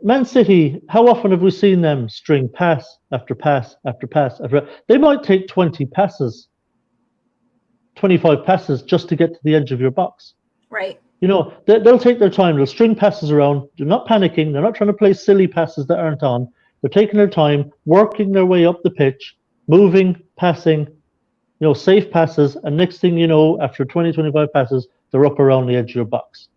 Man City, how often have we seen them string pass after pass after pass after? They might take 20 passes, 25 passes just to get to the edge of your box. right. They'll take their time. They'll string passes around. They're not panicking. They're not trying to play silly passes that aren't on. They're taking their time, working their way up the pitch, moving, passing, safe passes. And next thing you know, after 20, 25 passes, they're up around the edge of your box.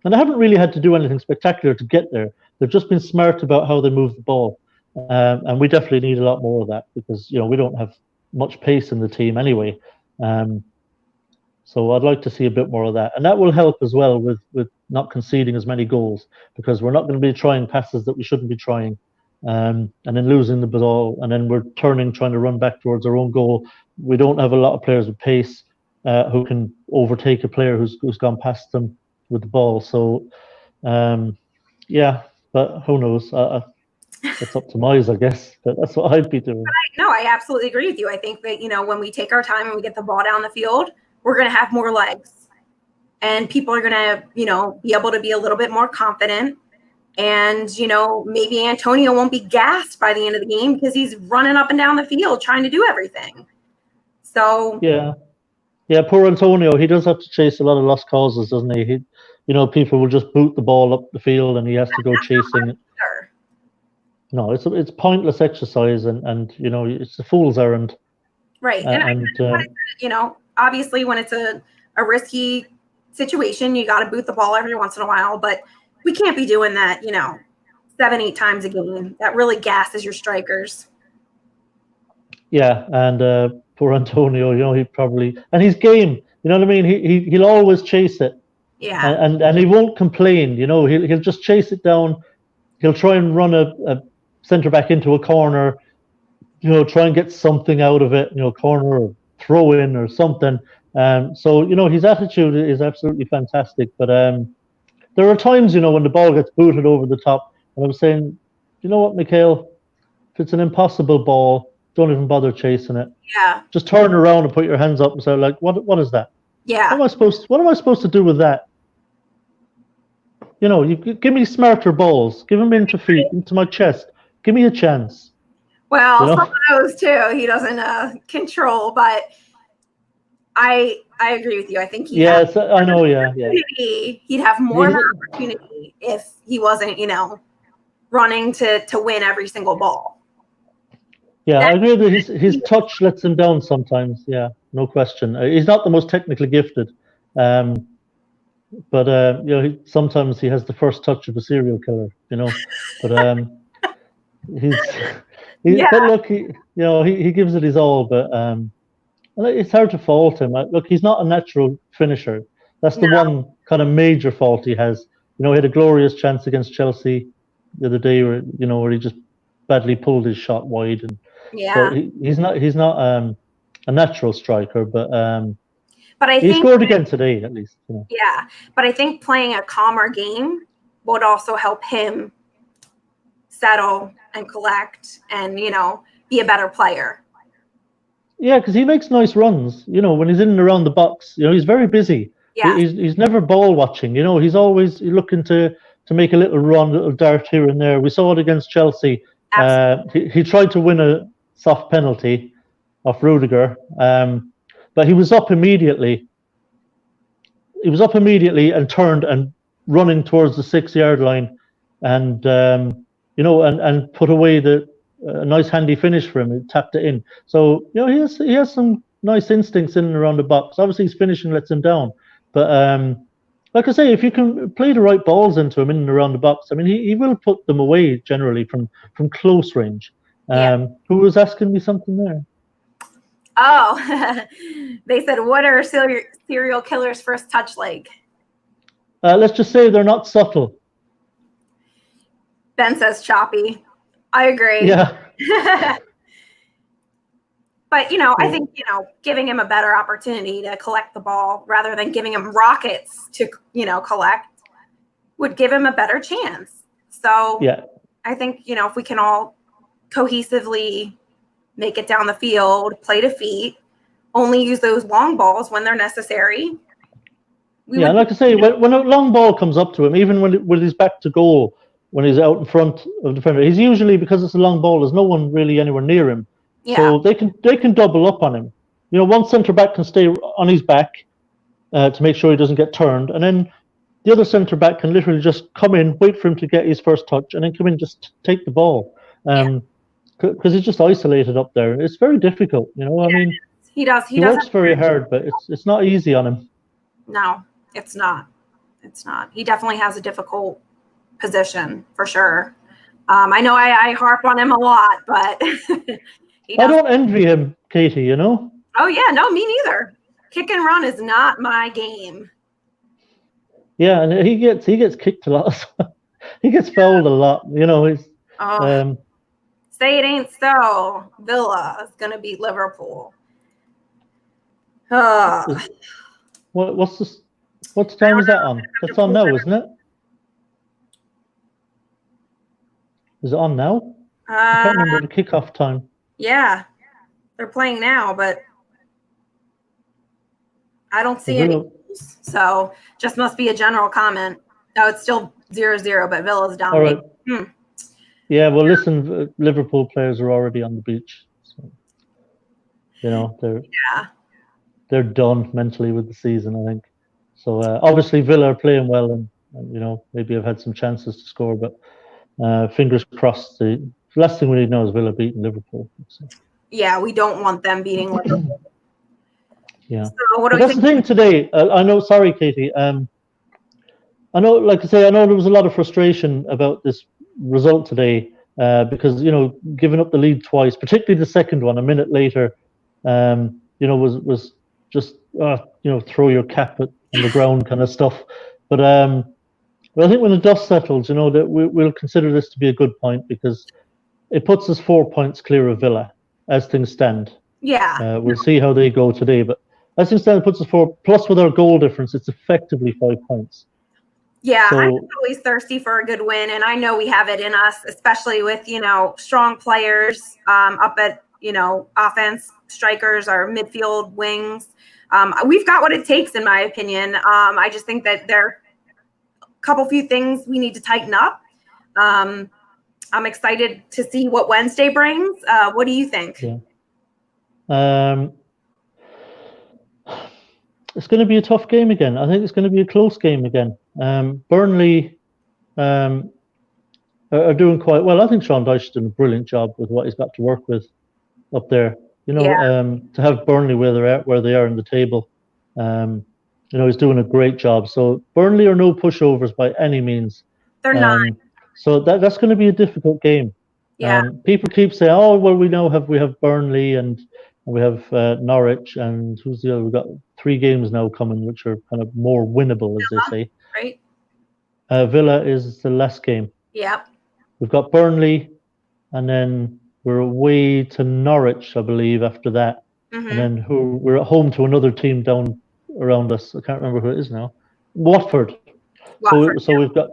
And they haven't really had to do anything spectacular to get there. They've just been smart about how they move the ball. And we definitely need a lot more of that because, we don't have much pace in the team anyway. So I'd like to see a bit more of that. And that will help as well with not conceding as many goals because we're not going to be trying passes that we shouldn't be trying. And then losing the ball, and then we're trying to run back towards our own goal. We don't have a lot of players with pace who can overtake a player who's gone past them with the ball. So, yeah, but who knows? It's up to Miles, I guess. But that's what I'd be doing. No, I absolutely agree with you. I think that, when we take our time and we get the ball down the field, we're going to have more legs. And people are going to, be able to be a little bit more confident. And, maybe Antonio won't be gassed by the end of the game because he's running up and down the field trying to do everything. So yeah, poor Antonio. He does have to chase a lot of lost causes, doesn't he? People will just boot the ball up the field, and he has to go chasing it. No, it's pointless exercise, and it's a fool's errand. Right, obviously when it's a risky situation, you got to boot the ball every once in a while, but we can't be doing that, 7-8 times a game. That really gasses your strikers. Yeah, and poor Antonio, he probably, and he's game. You know what I mean? He'll always chase it. Yeah. And he won't complain. He'll just chase it down. He'll try and run a centre back into a corner. Try and get something out of it. Corner or throw in or something. So his attitude is absolutely fantastic. But there are times when the ball gets booted over the top, and I'm saying, you know what, Mikhail, if it's an impossible ball, don't even bother chasing it. Yeah. Just turn around and put your hands up and say, like, what is that? Yeah. What am I supposed to do with that? You give me smarter balls. Give them into feet, into my chest. Give me a chance. Well, some of those too, he doesn't control, but I agree with you. I think I know, yeah. He'd have more of an opportunity if he wasn't, running to win every single ball. Yeah, I agree that his touch lets him down sometimes. Yeah, no question. He's not the most technically gifted, but sometimes he has the first touch of a serial killer. But But look, he gives it his all. But it's hard to fault him. Look, he's not a natural finisher. That's the one kind of major fault he has. He had a glorious chance against Chelsea the other day, where he just badly pulled his shot wide, and so he's not a natural striker, but I think he scored again today at least. Yeah, but I think playing a calmer game would also help him settle and collect and be a better player. Yeah, because he makes nice runs. When he's in and around the box, he's very busy. Yeah, he's never ball watching. He's always looking to make a little run, a little dart here and there. We saw it against Chelsea. He tried to win a soft penalty off Rudiger, but he was up immediately. He was up immediately and turned and running towards the 6-yard line, and and put away a nice handy finish for him. He tapped it in. So he has some nice instincts in and around the box. Obviously, his finishing lets him down, but like I say, if you can play the right balls into him in and around the box, I mean, he will put them away generally from close range. Who was asking me something there? Oh, they said, what are serial killers' first touch like? Let's just say they're not subtle. Ben says choppy. I agree. Yeah. But, I think, giving him a better opportunity to collect the ball rather than giving him rockets to, collect would give him a better chance. So I think, if we can all cohesively make it down the field, play to feet, only use those long balls when they're necessary. And like I say, when a long ball comes up to him, even when he's back to goal, when he's out in front of the defender, he's usually, because it's a long ball, there's no one really anywhere near him. Yeah. So they can double up on him. One centre back can stay on his back to make sure he doesn't get turned, and then the other centre back can literally just come in, wait for him to get his first touch, and then come in just take the ball. Because he's just isolated up there. It's very difficult, I mean, he works very hard, but it's not easy on him. No, it's not. It's not. He definitely has a difficult position for sure. I know I harp on him a lot, but I don't envy him, Katie. Oh yeah, no, me neither. Kick and run is not my game. Yeah, and he gets kicked a lot. He gets fouled a lot. He's. Say it ain't so. Villa is gonna beat Liverpool. What's this? What time is that on? That's on now, isn't it? Is it on now? I can't remember the kickoff time. Yeah, they're playing now, but I don't see any goals, so just must be a general comment. No, it's still 0-0, but Villa's dominating. All right. Yeah, well, listen, Liverpool players are already on the beach, so they're done mentally with the season, I think. So obviously Villa are playing well, and maybe have had some chances to score, but fingers crossed. The last thing we need to know is Villa beating Liverpool. So. Yeah, we don't want them beating Liverpool. Yeah. So that's the thing today. I know. Sorry, Katie. I know, like I say, there was a lot of frustration about this result today because giving up the lead twice, particularly the second one a minute later, was just throw your cap on the ground kind of stuff. But I think when the dust settles, that we'll consider this to be a good point, because it puts us 4 points clear of Villa as things stand. Yeah. We'll see how they go today, but as things stand, it puts us 4. Plus, with our goal difference, it's effectively 5 points. Yeah, so, I'm always thirsty for a good win, and I know we have it in us, especially with strong players up at offense, strikers, our midfield, wings. We've got what it takes, in my opinion. I just think that there are a couple few things we need to tighten up. I'm excited to see what Wednesday brings. What do you think? Yeah. It's going to be a tough game again. I think it's going to be a close game again. Burnley are doing quite well. I think Sean Dyche's done a brilliant job with what he's got to work with up there. To have Burnley where they are in the table, he's doing a great job. So Burnley are no pushovers by any means. They're not. So that's going to be a difficult game. Yeah. People keep saying, "Oh, well, we have Burnley and we have Norwich, and who's the other? We've got 3 games now coming, which are kind of more winnable, as they say." Right. Villa is the last game. Yep. We've got Burnley, and then we're away to Norwich, I believe, after that. Mm-hmm. And then we're at home to another team down around us. I can't remember who it is now. Watford. So we've got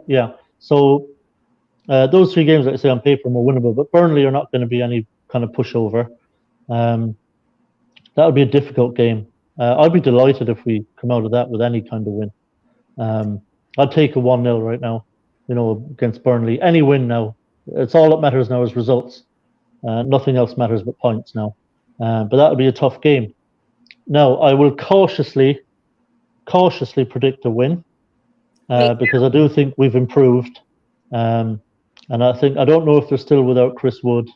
So those 3 games, like I say, on paper, are more winnable. But Burnley are not going to be any kind of pushover. That'll be a difficult game. I'd be delighted if we come out of that with any kind of win. I'd take a 1-0 right now, against Burnley. Any win now. It's all that matters now is results. Nothing else matters but points now. But that'll be a tough game. Now, I will cautiously predict a win because I do think we've improved. And I don't know if they're still without Chris Wood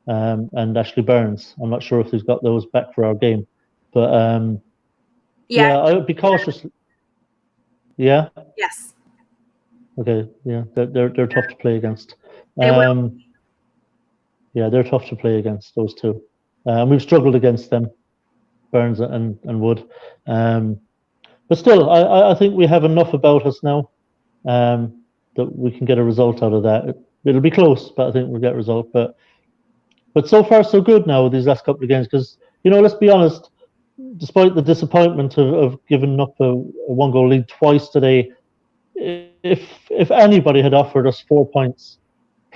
and Ashley Barnes. I'm not sure if he's got those back for our game. But I would be cautious. Yeah? Yes. Okay, yeah, they're tough to play against. Yeah, they're tough to play against, those two. We've struggled against them, Barnes and Wood. But still, I think we have enough about us now that we can get a result out of that. It'll be close, but I think we'll get a result. But so far, so good now with these last couple of games, because, let's be honest, despite the disappointment of giving up a 1-goal lead twice today, if anybody had offered us 4 points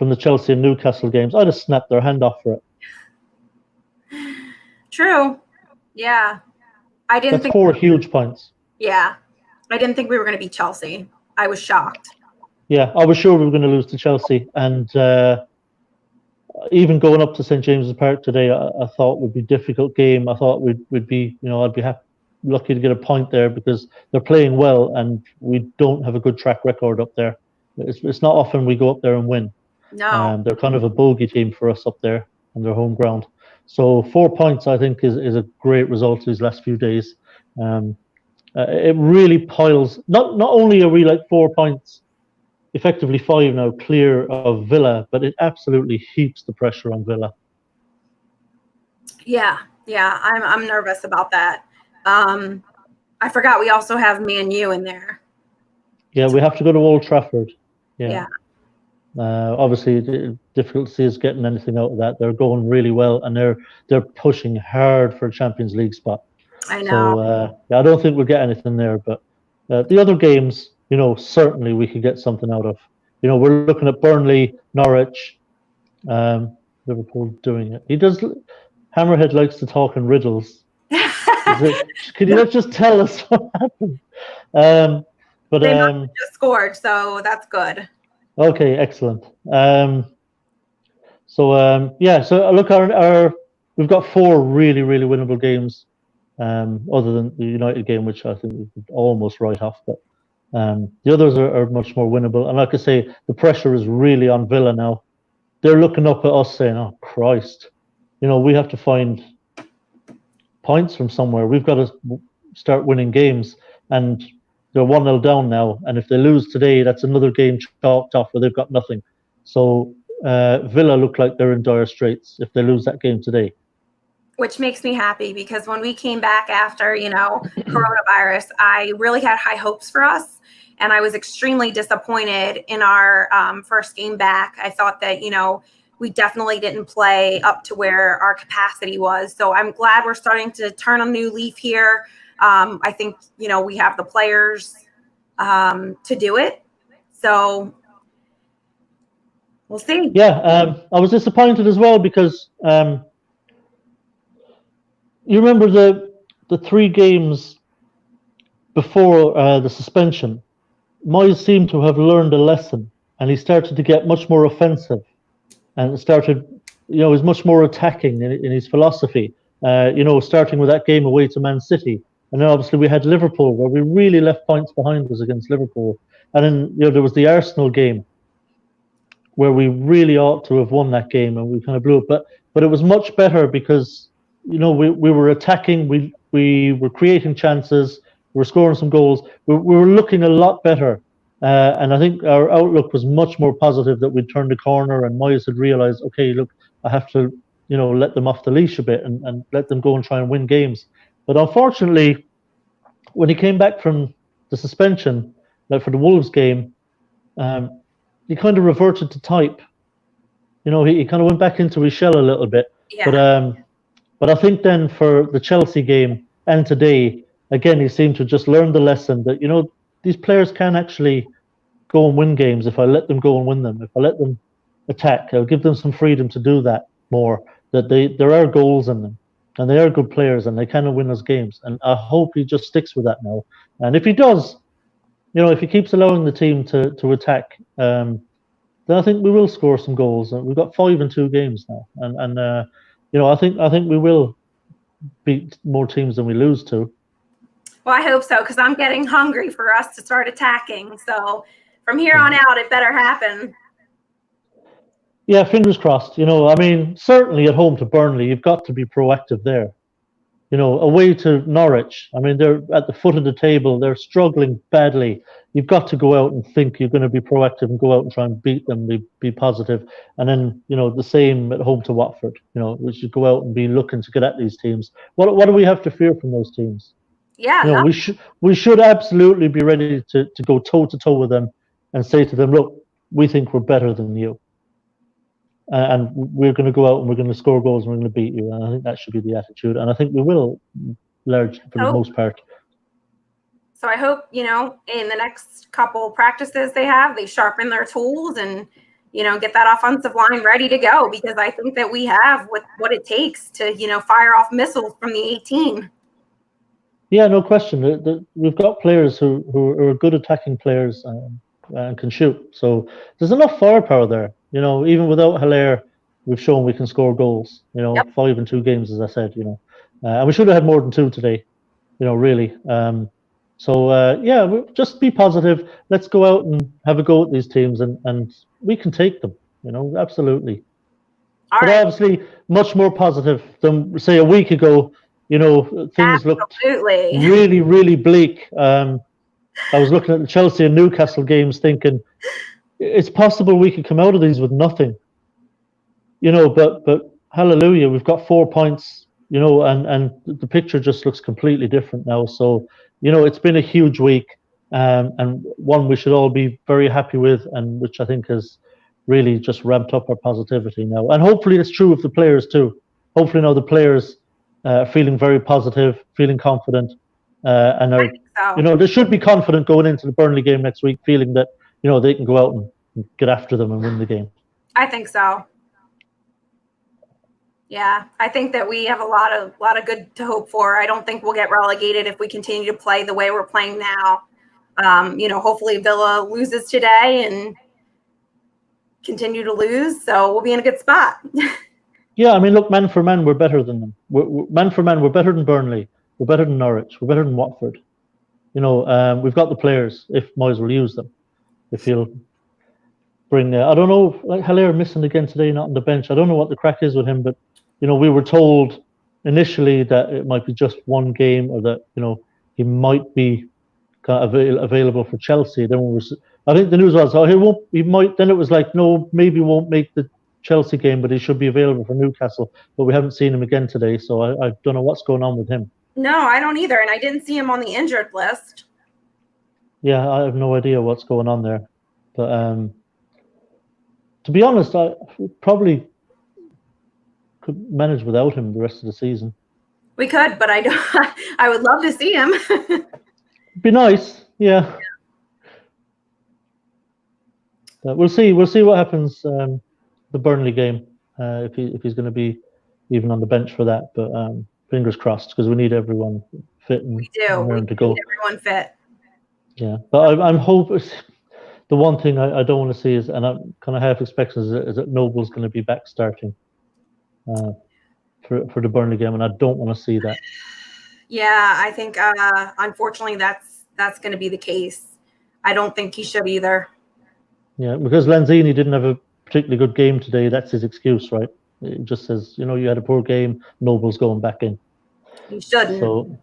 from the Chelsea and Newcastle games, I'd have snapped their hand off for it. True. Yeah. That's 4 huge points. Yeah. I didn't think we were going to beat Chelsea. I was shocked. Yeah, I was sure we were going to lose to Chelsea. And even going up to St. James's Park today, I thought would be a difficult game. I thought we'd be, I'd be lucky to get a point there because they're playing well and we don't have a good track record up there. It's not often we go up there and win. No. They're kind of a bogey team for us up there on their home ground. So 4 points, I think, is a great result these last few days. It really piles. Not only are we like 4 points, effectively 5 now, clear of Villa, but it absolutely heaps the pressure on Villa. Yeah, I'm nervous about that. I forgot we also have Man U in there. Yeah, we have to go to Old Trafford. Yeah. Obviously, the difficulty is getting anything out of that. They're going really well, and they're pushing hard for a Champions League spot. I know. So I don't think we'll get anything there. But the other games, certainly we could get something out of. We're looking at Burnley, Norwich, Liverpool doing it. Hammerhead likes to talk in riddles. Could you not just tell us what happened? They must have just scored, so that's good. Okay, excellent. So look, we've got 4 really, really winnable games, other than the United game, which I think we could almost write off. But the others are much more winnable. And like I say, the pressure is really on Villa now. They're looking up at us saying, "Oh Christ, we have to find points from somewhere. We've got to start winning games." And they're 1-0 down now, and if they lose today, that's another game chalked off where they've got nothing. So Villa look like they're in dire straits if they lose that game today. Which makes me happy because when we came back after, coronavirus, I really had high hopes for us, and I was extremely disappointed in our first game back. I thought that, we definitely didn't play up to where our capacity was. So I'm glad we're starting to turn a new leaf here. I think, we have the players to do it. So we'll see. Yeah, I was disappointed as well because you remember the 3 games before the suspension, Moyes seemed to have learned a lesson and he started to get much more offensive and started, was much more attacking in his philosophy, starting with that game away to Man City. And then obviously we had Liverpool, where we really left points behind us against Liverpool. And then there was the Arsenal game, where we really ought to have won that game, and we kind of blew it. But it was much better because we were attacking, we were creating chances, we were scoring some goals. We were looking a lot better, and I think our outlook was much more positive that we'd turned the corner, and Moyes had realised, okay, look, I have to let them off the leash a bit and let them go and try and win games. But unfortunately, when he came back from the suspension, like for the Wolves game, he kind of reverted to type. He kind of went back into his shell a little bit. Yeah. But I think then for the Chelsea game and today, again, he seemed to just learn the lesson that, these players can actually go and win games if I let them go and win them. If I let them attack, I'll give them some freedom to do that more, that there are goals in them. And they are good players, and they can win us games. And I hope he just sticks with that now. And if he does, if he keeps allowing the team to attack, then I think we will score some goals. We've got 5 in 2 games now, and I think we will beat more teams than we lose to. Well, I hope so, because I'm getting hungry for us to start attacking. So from here on out, it better happen. Yeah, fingers crossed. Certainly at home to Burnley, you've got to be proactive there. Away to Norwich, they're at the foot of the table. They're struggling badly. You've got to go out and think you're going to be proactive and go out and try and beat them, be positive. And then, the same at home to Watford. We should go out and be looking to get at these teams. What do we have to fear from those teams? Yeah. We should absolutely be ready to go toe-to-toe with them and say to them, look, we think we're better than you. And we're going to go out and we're going to score goals and we're going to beat you. And I think that should be the attitude. And I think we will, largely for the most part. So I hope, in the next couple practices they sharpen their tools and, get that offensive line ready to go, because I think that we have what it takes to, fire off missiles from the 18. Yeah, no question. We've got players who are good attacking players and can shoot. So there's enough firepower there. Even without Hilaire, we've shown we can score goals. Yep. 5 in 2 games, as I said. And we should have had more than 2 today. Really. So just be positive. Let's go out and have a go at these teams, and we can take them. Absolutely. All but right. obviously, much more positive than say a week ago. Things looked really, really bleak. I was looking at the Chelsea and Newcastle games, thinking it's possible we could come out of these with nothing. But hallelujah, we've got 4 points. And the picture just looks completely different now. So it's been a huge week, and one we should all be very happy with, and which I think has really just ramped up our positivity now. And hopefully it's true of the players too. Hopefully now the players feeling very positive, feeling confident, and are they should be confident going into the Burnley game next week, feeling that they can go out and get after them and win the game. I think so. Yeah, I think that we have a lot of good to hope for. I don't think we'll get relegated if we continue to play the way we're playing now. Hopefully Villa loses today and continue to lose, so we'll be in a good spot. Yeah, I mean, look, man for man, we're better than them. Man for man, we're better than Burnley. We're better than Norwich. We're better than Watford. We've got the players, if Moyes will use them. If he'll bring, I don't know, like Hilaire missing again today, not on the bench. I don't know what the crack is with him, but, we were told initially that it might be just one game, or that, he might be kind of available for Chelsea. Then I think the news was, he might, then it was like, no, maybe won't make the Chelsea game, but he should be available for Newcastle. But we haven't seen him again today, so I don't know what's going on with him. No, I don't either, and I didn't see him on the injured list. Yeah, I have no idea what's going on there. But to be honest, I probably could manage without him the rest of the season. We could, but I don't. I would love to see him. Be nice, yeah. We'll see. We'll see what happens. The Burnley game, if he's going to be even on the bench for that. But fingers crossed, because we need everyone fit and raring to go. Need everyone fit. Yeah, but I'm hoping. The one thing I don't want to see is, and I'm kind of half expecting, is that Noble's going to be back starting for the Burnley game, and I don't want to see that. Yeah, I think unfortunately that's going to be the case. I don't think he should either. Yeah, because Lanzini didn't have a particularly good game today. That's his excuse, right? It just says, you had a poor game. Noble's going back in. He shouldn't. So,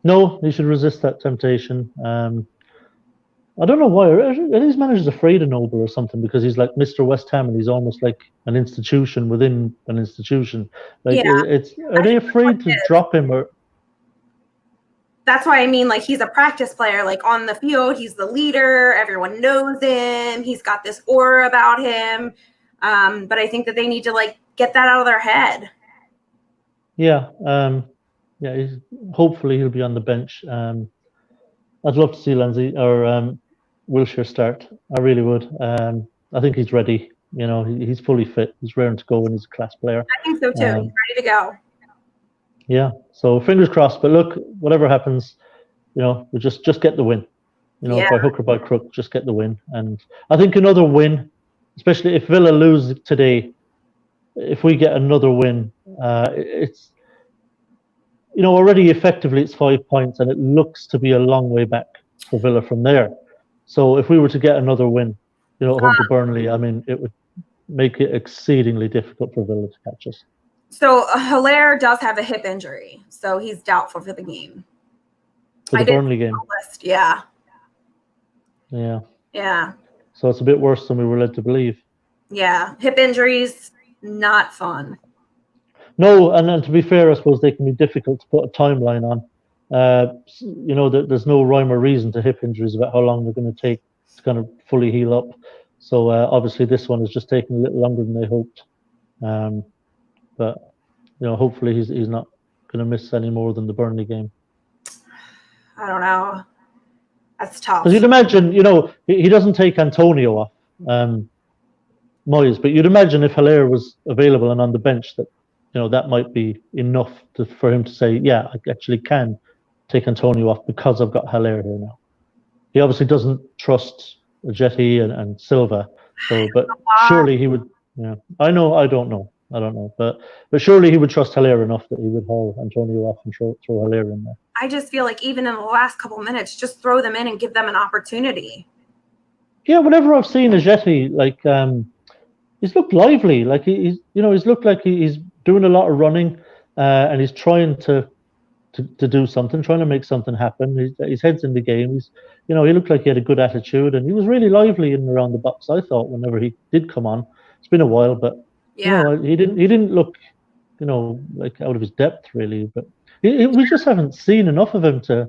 no, he should resist that temptation. I don't know why. Are these managers afraid of Noble or something? Because he's like Mr. West Ham, and he's almost like an institution within an institution. Like, are they afraid to drop him? Or that's why I mean, like, he's a practice player. Like, on the field, he's the leader. Everyone knows him. He's got this aura about him. But I think that they need to, like, get that out of their head. Yeah. Hopefully he'll be on the bench. I'd love to see Lindsay or Wilshere start. I really would. I think he's ready. He's fully fit. He's raring to go, and he's a class player. I think so too. He's ready to go. Yeah. So fingers crossed. But look, whatever happens, we just get the win. By hook or by crook, just get the win. And I think another win, especially if Villa lose today, if we get another win, it's already effectively it's 5 points, and it looks to be a long way back for Villa from there. So if we were to get another win, home to Burnley, I mean, it would make it exceedingly difficult for Villa to catch us. So Hilaire does have a hip injury, so he's doubtful for the game. For the Burnley game? Yeah. Yeah. Yeah. So it's a bit worse than we were led to believe. Yeah. Hip injuries, not fun. No, and to be fair, I suppose they can be difficult to put a timeline on. There's no rhyme or reason to hip injuries about how long they're going to take to kind of fully heal up. So obviously this one is just taking a little longer than they hoped. But hopefully he's not going to miss any more than the Burnley game. I don't know. That's tough. Because you'd imagine, he doesn't take Antonio off. Moyes. But you'd imagine if Hilaire was available and on the bench, that that might be enough for him to say, yeah, I actually can take Antonio off because I've got Hilaire here now. He obviously doesn't trust Jetty and Silva, but surely he would. Yeah, I know. I don't know, but surely he would trust Hilaire enough that he would haul Antonio off and throw Hilaire in there. I just feel like even in the last couple minutes, just throw them in and give them an opportunity. Yeah, whenever I've seen Jetty, like he's looked lively. Like he's looked like he's doing a lot of running, and he's trying to do something, trying to make something happen. His head's in the game. He looked like he had a good attitude, and he was really lively in and around the box. I thought whenever he did come on, it's been a while, but he didn't look, like out of his depth really. But we just haven't seen enough of him to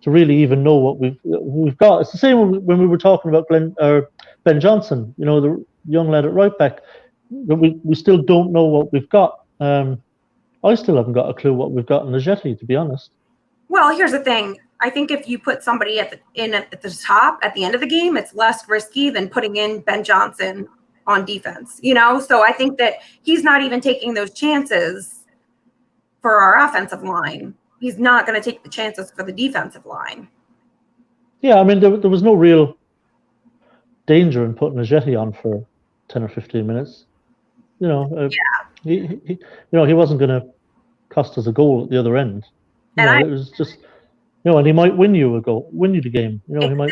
really even know what we've got. It's the same when we were talking about Ben Johnson, the young lad at right back. We still don't know what we've got. I still haven't got a clue what we've got in the Jetty, to be honest. Well, here's the thing. I think if you put somebody at the top at the end of the game, it's less risky than putting in Ben Johnson on defense. So I think that he's not even taking those chances for our offensive line. He's not going to take the chances for the defensive line. Yeah, I mean, there was no real danger in putting a Jetty on for 10 or 15 minutes. He wasn't going to cost us a goal at the other end. It was just, and he might win you the game. He might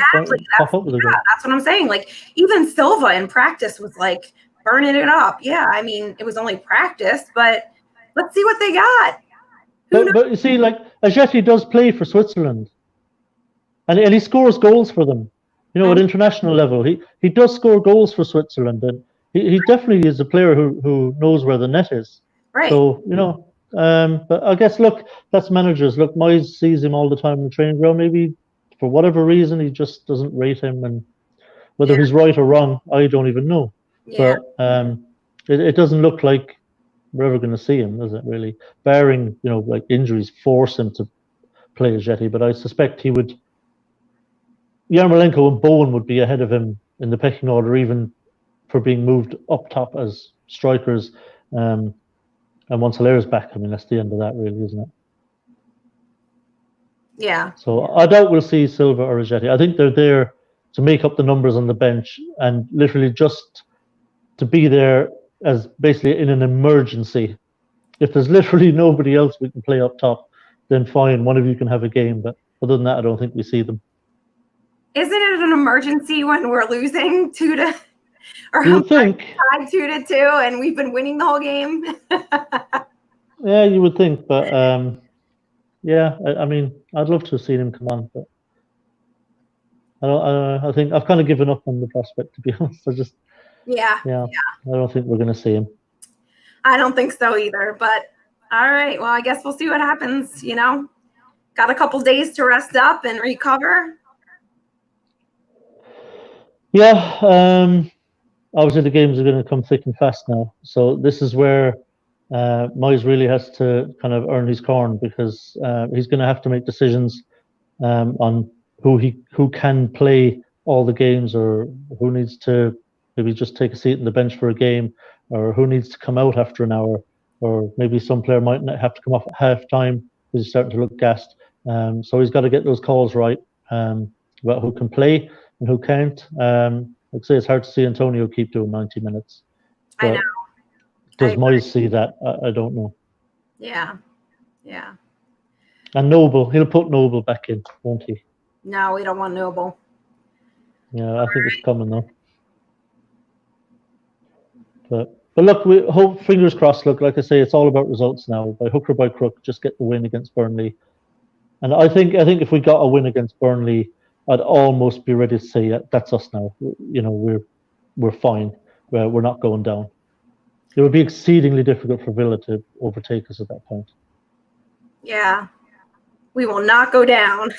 pop up with a goal. That's what I'm saying. Like, even Silva in practice was like burning it up. Yeah, I mean, it was only practice, but let's see what they got. But you see, like, Jetty does play for Switzerland, and he scores goals for them. At international level, he does score goals for Switzerland, and he definitely is a player who knows where the net is. Right. So but I guess that's managers. Look, Moyes sees him all the time in the training ground. Maybe for whatever reason he just doesn't rate him, and whether he's right or wrong, I don't even know. Yeah. But it doesn't look like we're ever going to see him, does it? Really, barring like injuries force him to play as Jetty. But I suspect he would. Yarmolenko and Bowen would be ahead of him in the pecking order, even for being moved up top as strikers. And once Hilaire's back, I mean, that's the end of that, really, isn't it? Yeah. So I doubt we'll see Silva or Jetty. I think they're there to make up the numbers on the bench and literally just to be there as basically in an emergency. If there's literally nobody else we can play up top, then fine, one of you can have a game. But other than that, I don't think we see them. Isn't it an emergency when we're losing 2-2? Or you would think 2-2, and we've been winning the whole game. Yeah, you would think, but I mean, I'd love to have seen him come on, but I think I've kind of given up on the prospect, to be honest. I don't think we're going to see him. I don't think so either. But all right, well, I guess we'll see what happens. Got a couple days to rest up and recover. Yeah, obviously the games are going to come thick and fast now. So this is where Moyes really has to kind of earn his corn, because he's going to have to make decisions on who can play all the games, or who needs to maybe just take a seat on the bench for a game, or who needs to come out after an hour, or maybe some player might not have to come off at half time because he's starting to look gassed. So he's got to get those calls right about who can play and who can't. Like I say, it's hard to see Antonio keep doing 90 minutes. I know. Does Moyes see that? I don't know. Yeah. And Noble, he'll put Noble back in, won't he? No, we don't want Noble. Yeah, I think it's coming though. But look, we hope, fingers crossed. Look, like I say, it's all about results now. By hook or by crook, just get the win against Burnley. And I think if we got a win against Burnley, I'd almost be ready to say that's us now. We're fine. We're not going down. It would be exceedingly difficult for Villa to overtake us at that point. Yeah, we will not go down.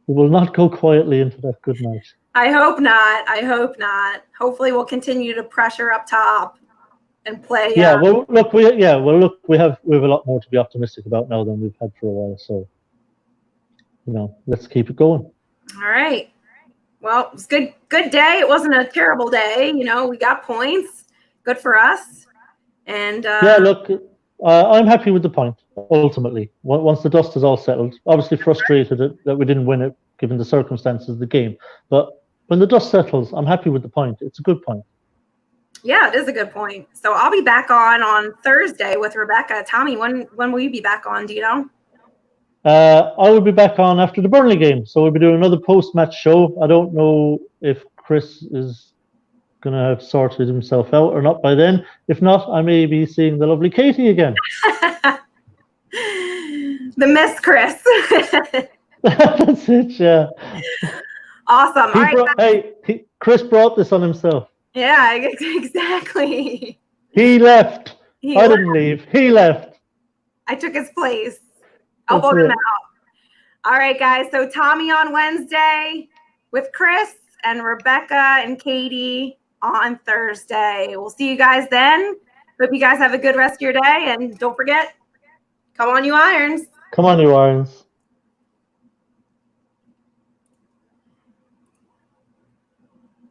We will not go quietly into that good night. I hope not. Hopefully, we'll continue to pressure up top and play. Yeah. Well, look. We have a lot more to be optimistic about now than we've had for a while. So, let's keep it going. All right. Well, it was good day. It wasn't a terrible day. You know, we got points. Good for us. And yeah, look, I'm happy with the point. Ultimately, once the dust is all settled, obviously frustrated that we didn't win it given the circumstances of the game. But when the dust settles, I'm happy with the point. It's a good point. Yeah, it is a good point. So I'll be back on Thursday with Rebecca. Tommy, when will you be back on? Do you know? I will be back on after the Burnley game, so we'll be doing another post-match show. I don't know if Chris is going to have sorted himself out or not by then. If not, I may be seeing the lovely Katie again. The Miss Chris. That's it, yeah. Awesome. Chris brought this on himself. Yeah, exactly. He left. I didn't leave. He left. I took his place. I'll vote him out. All right, guys. So Tommy on Wednesday with Chris and Rebecca and Katie on Thursday. We'll see you guys then. Hope you guys have a good rest of your day. And don't forget, come on, you Irons. Come on, you Irons.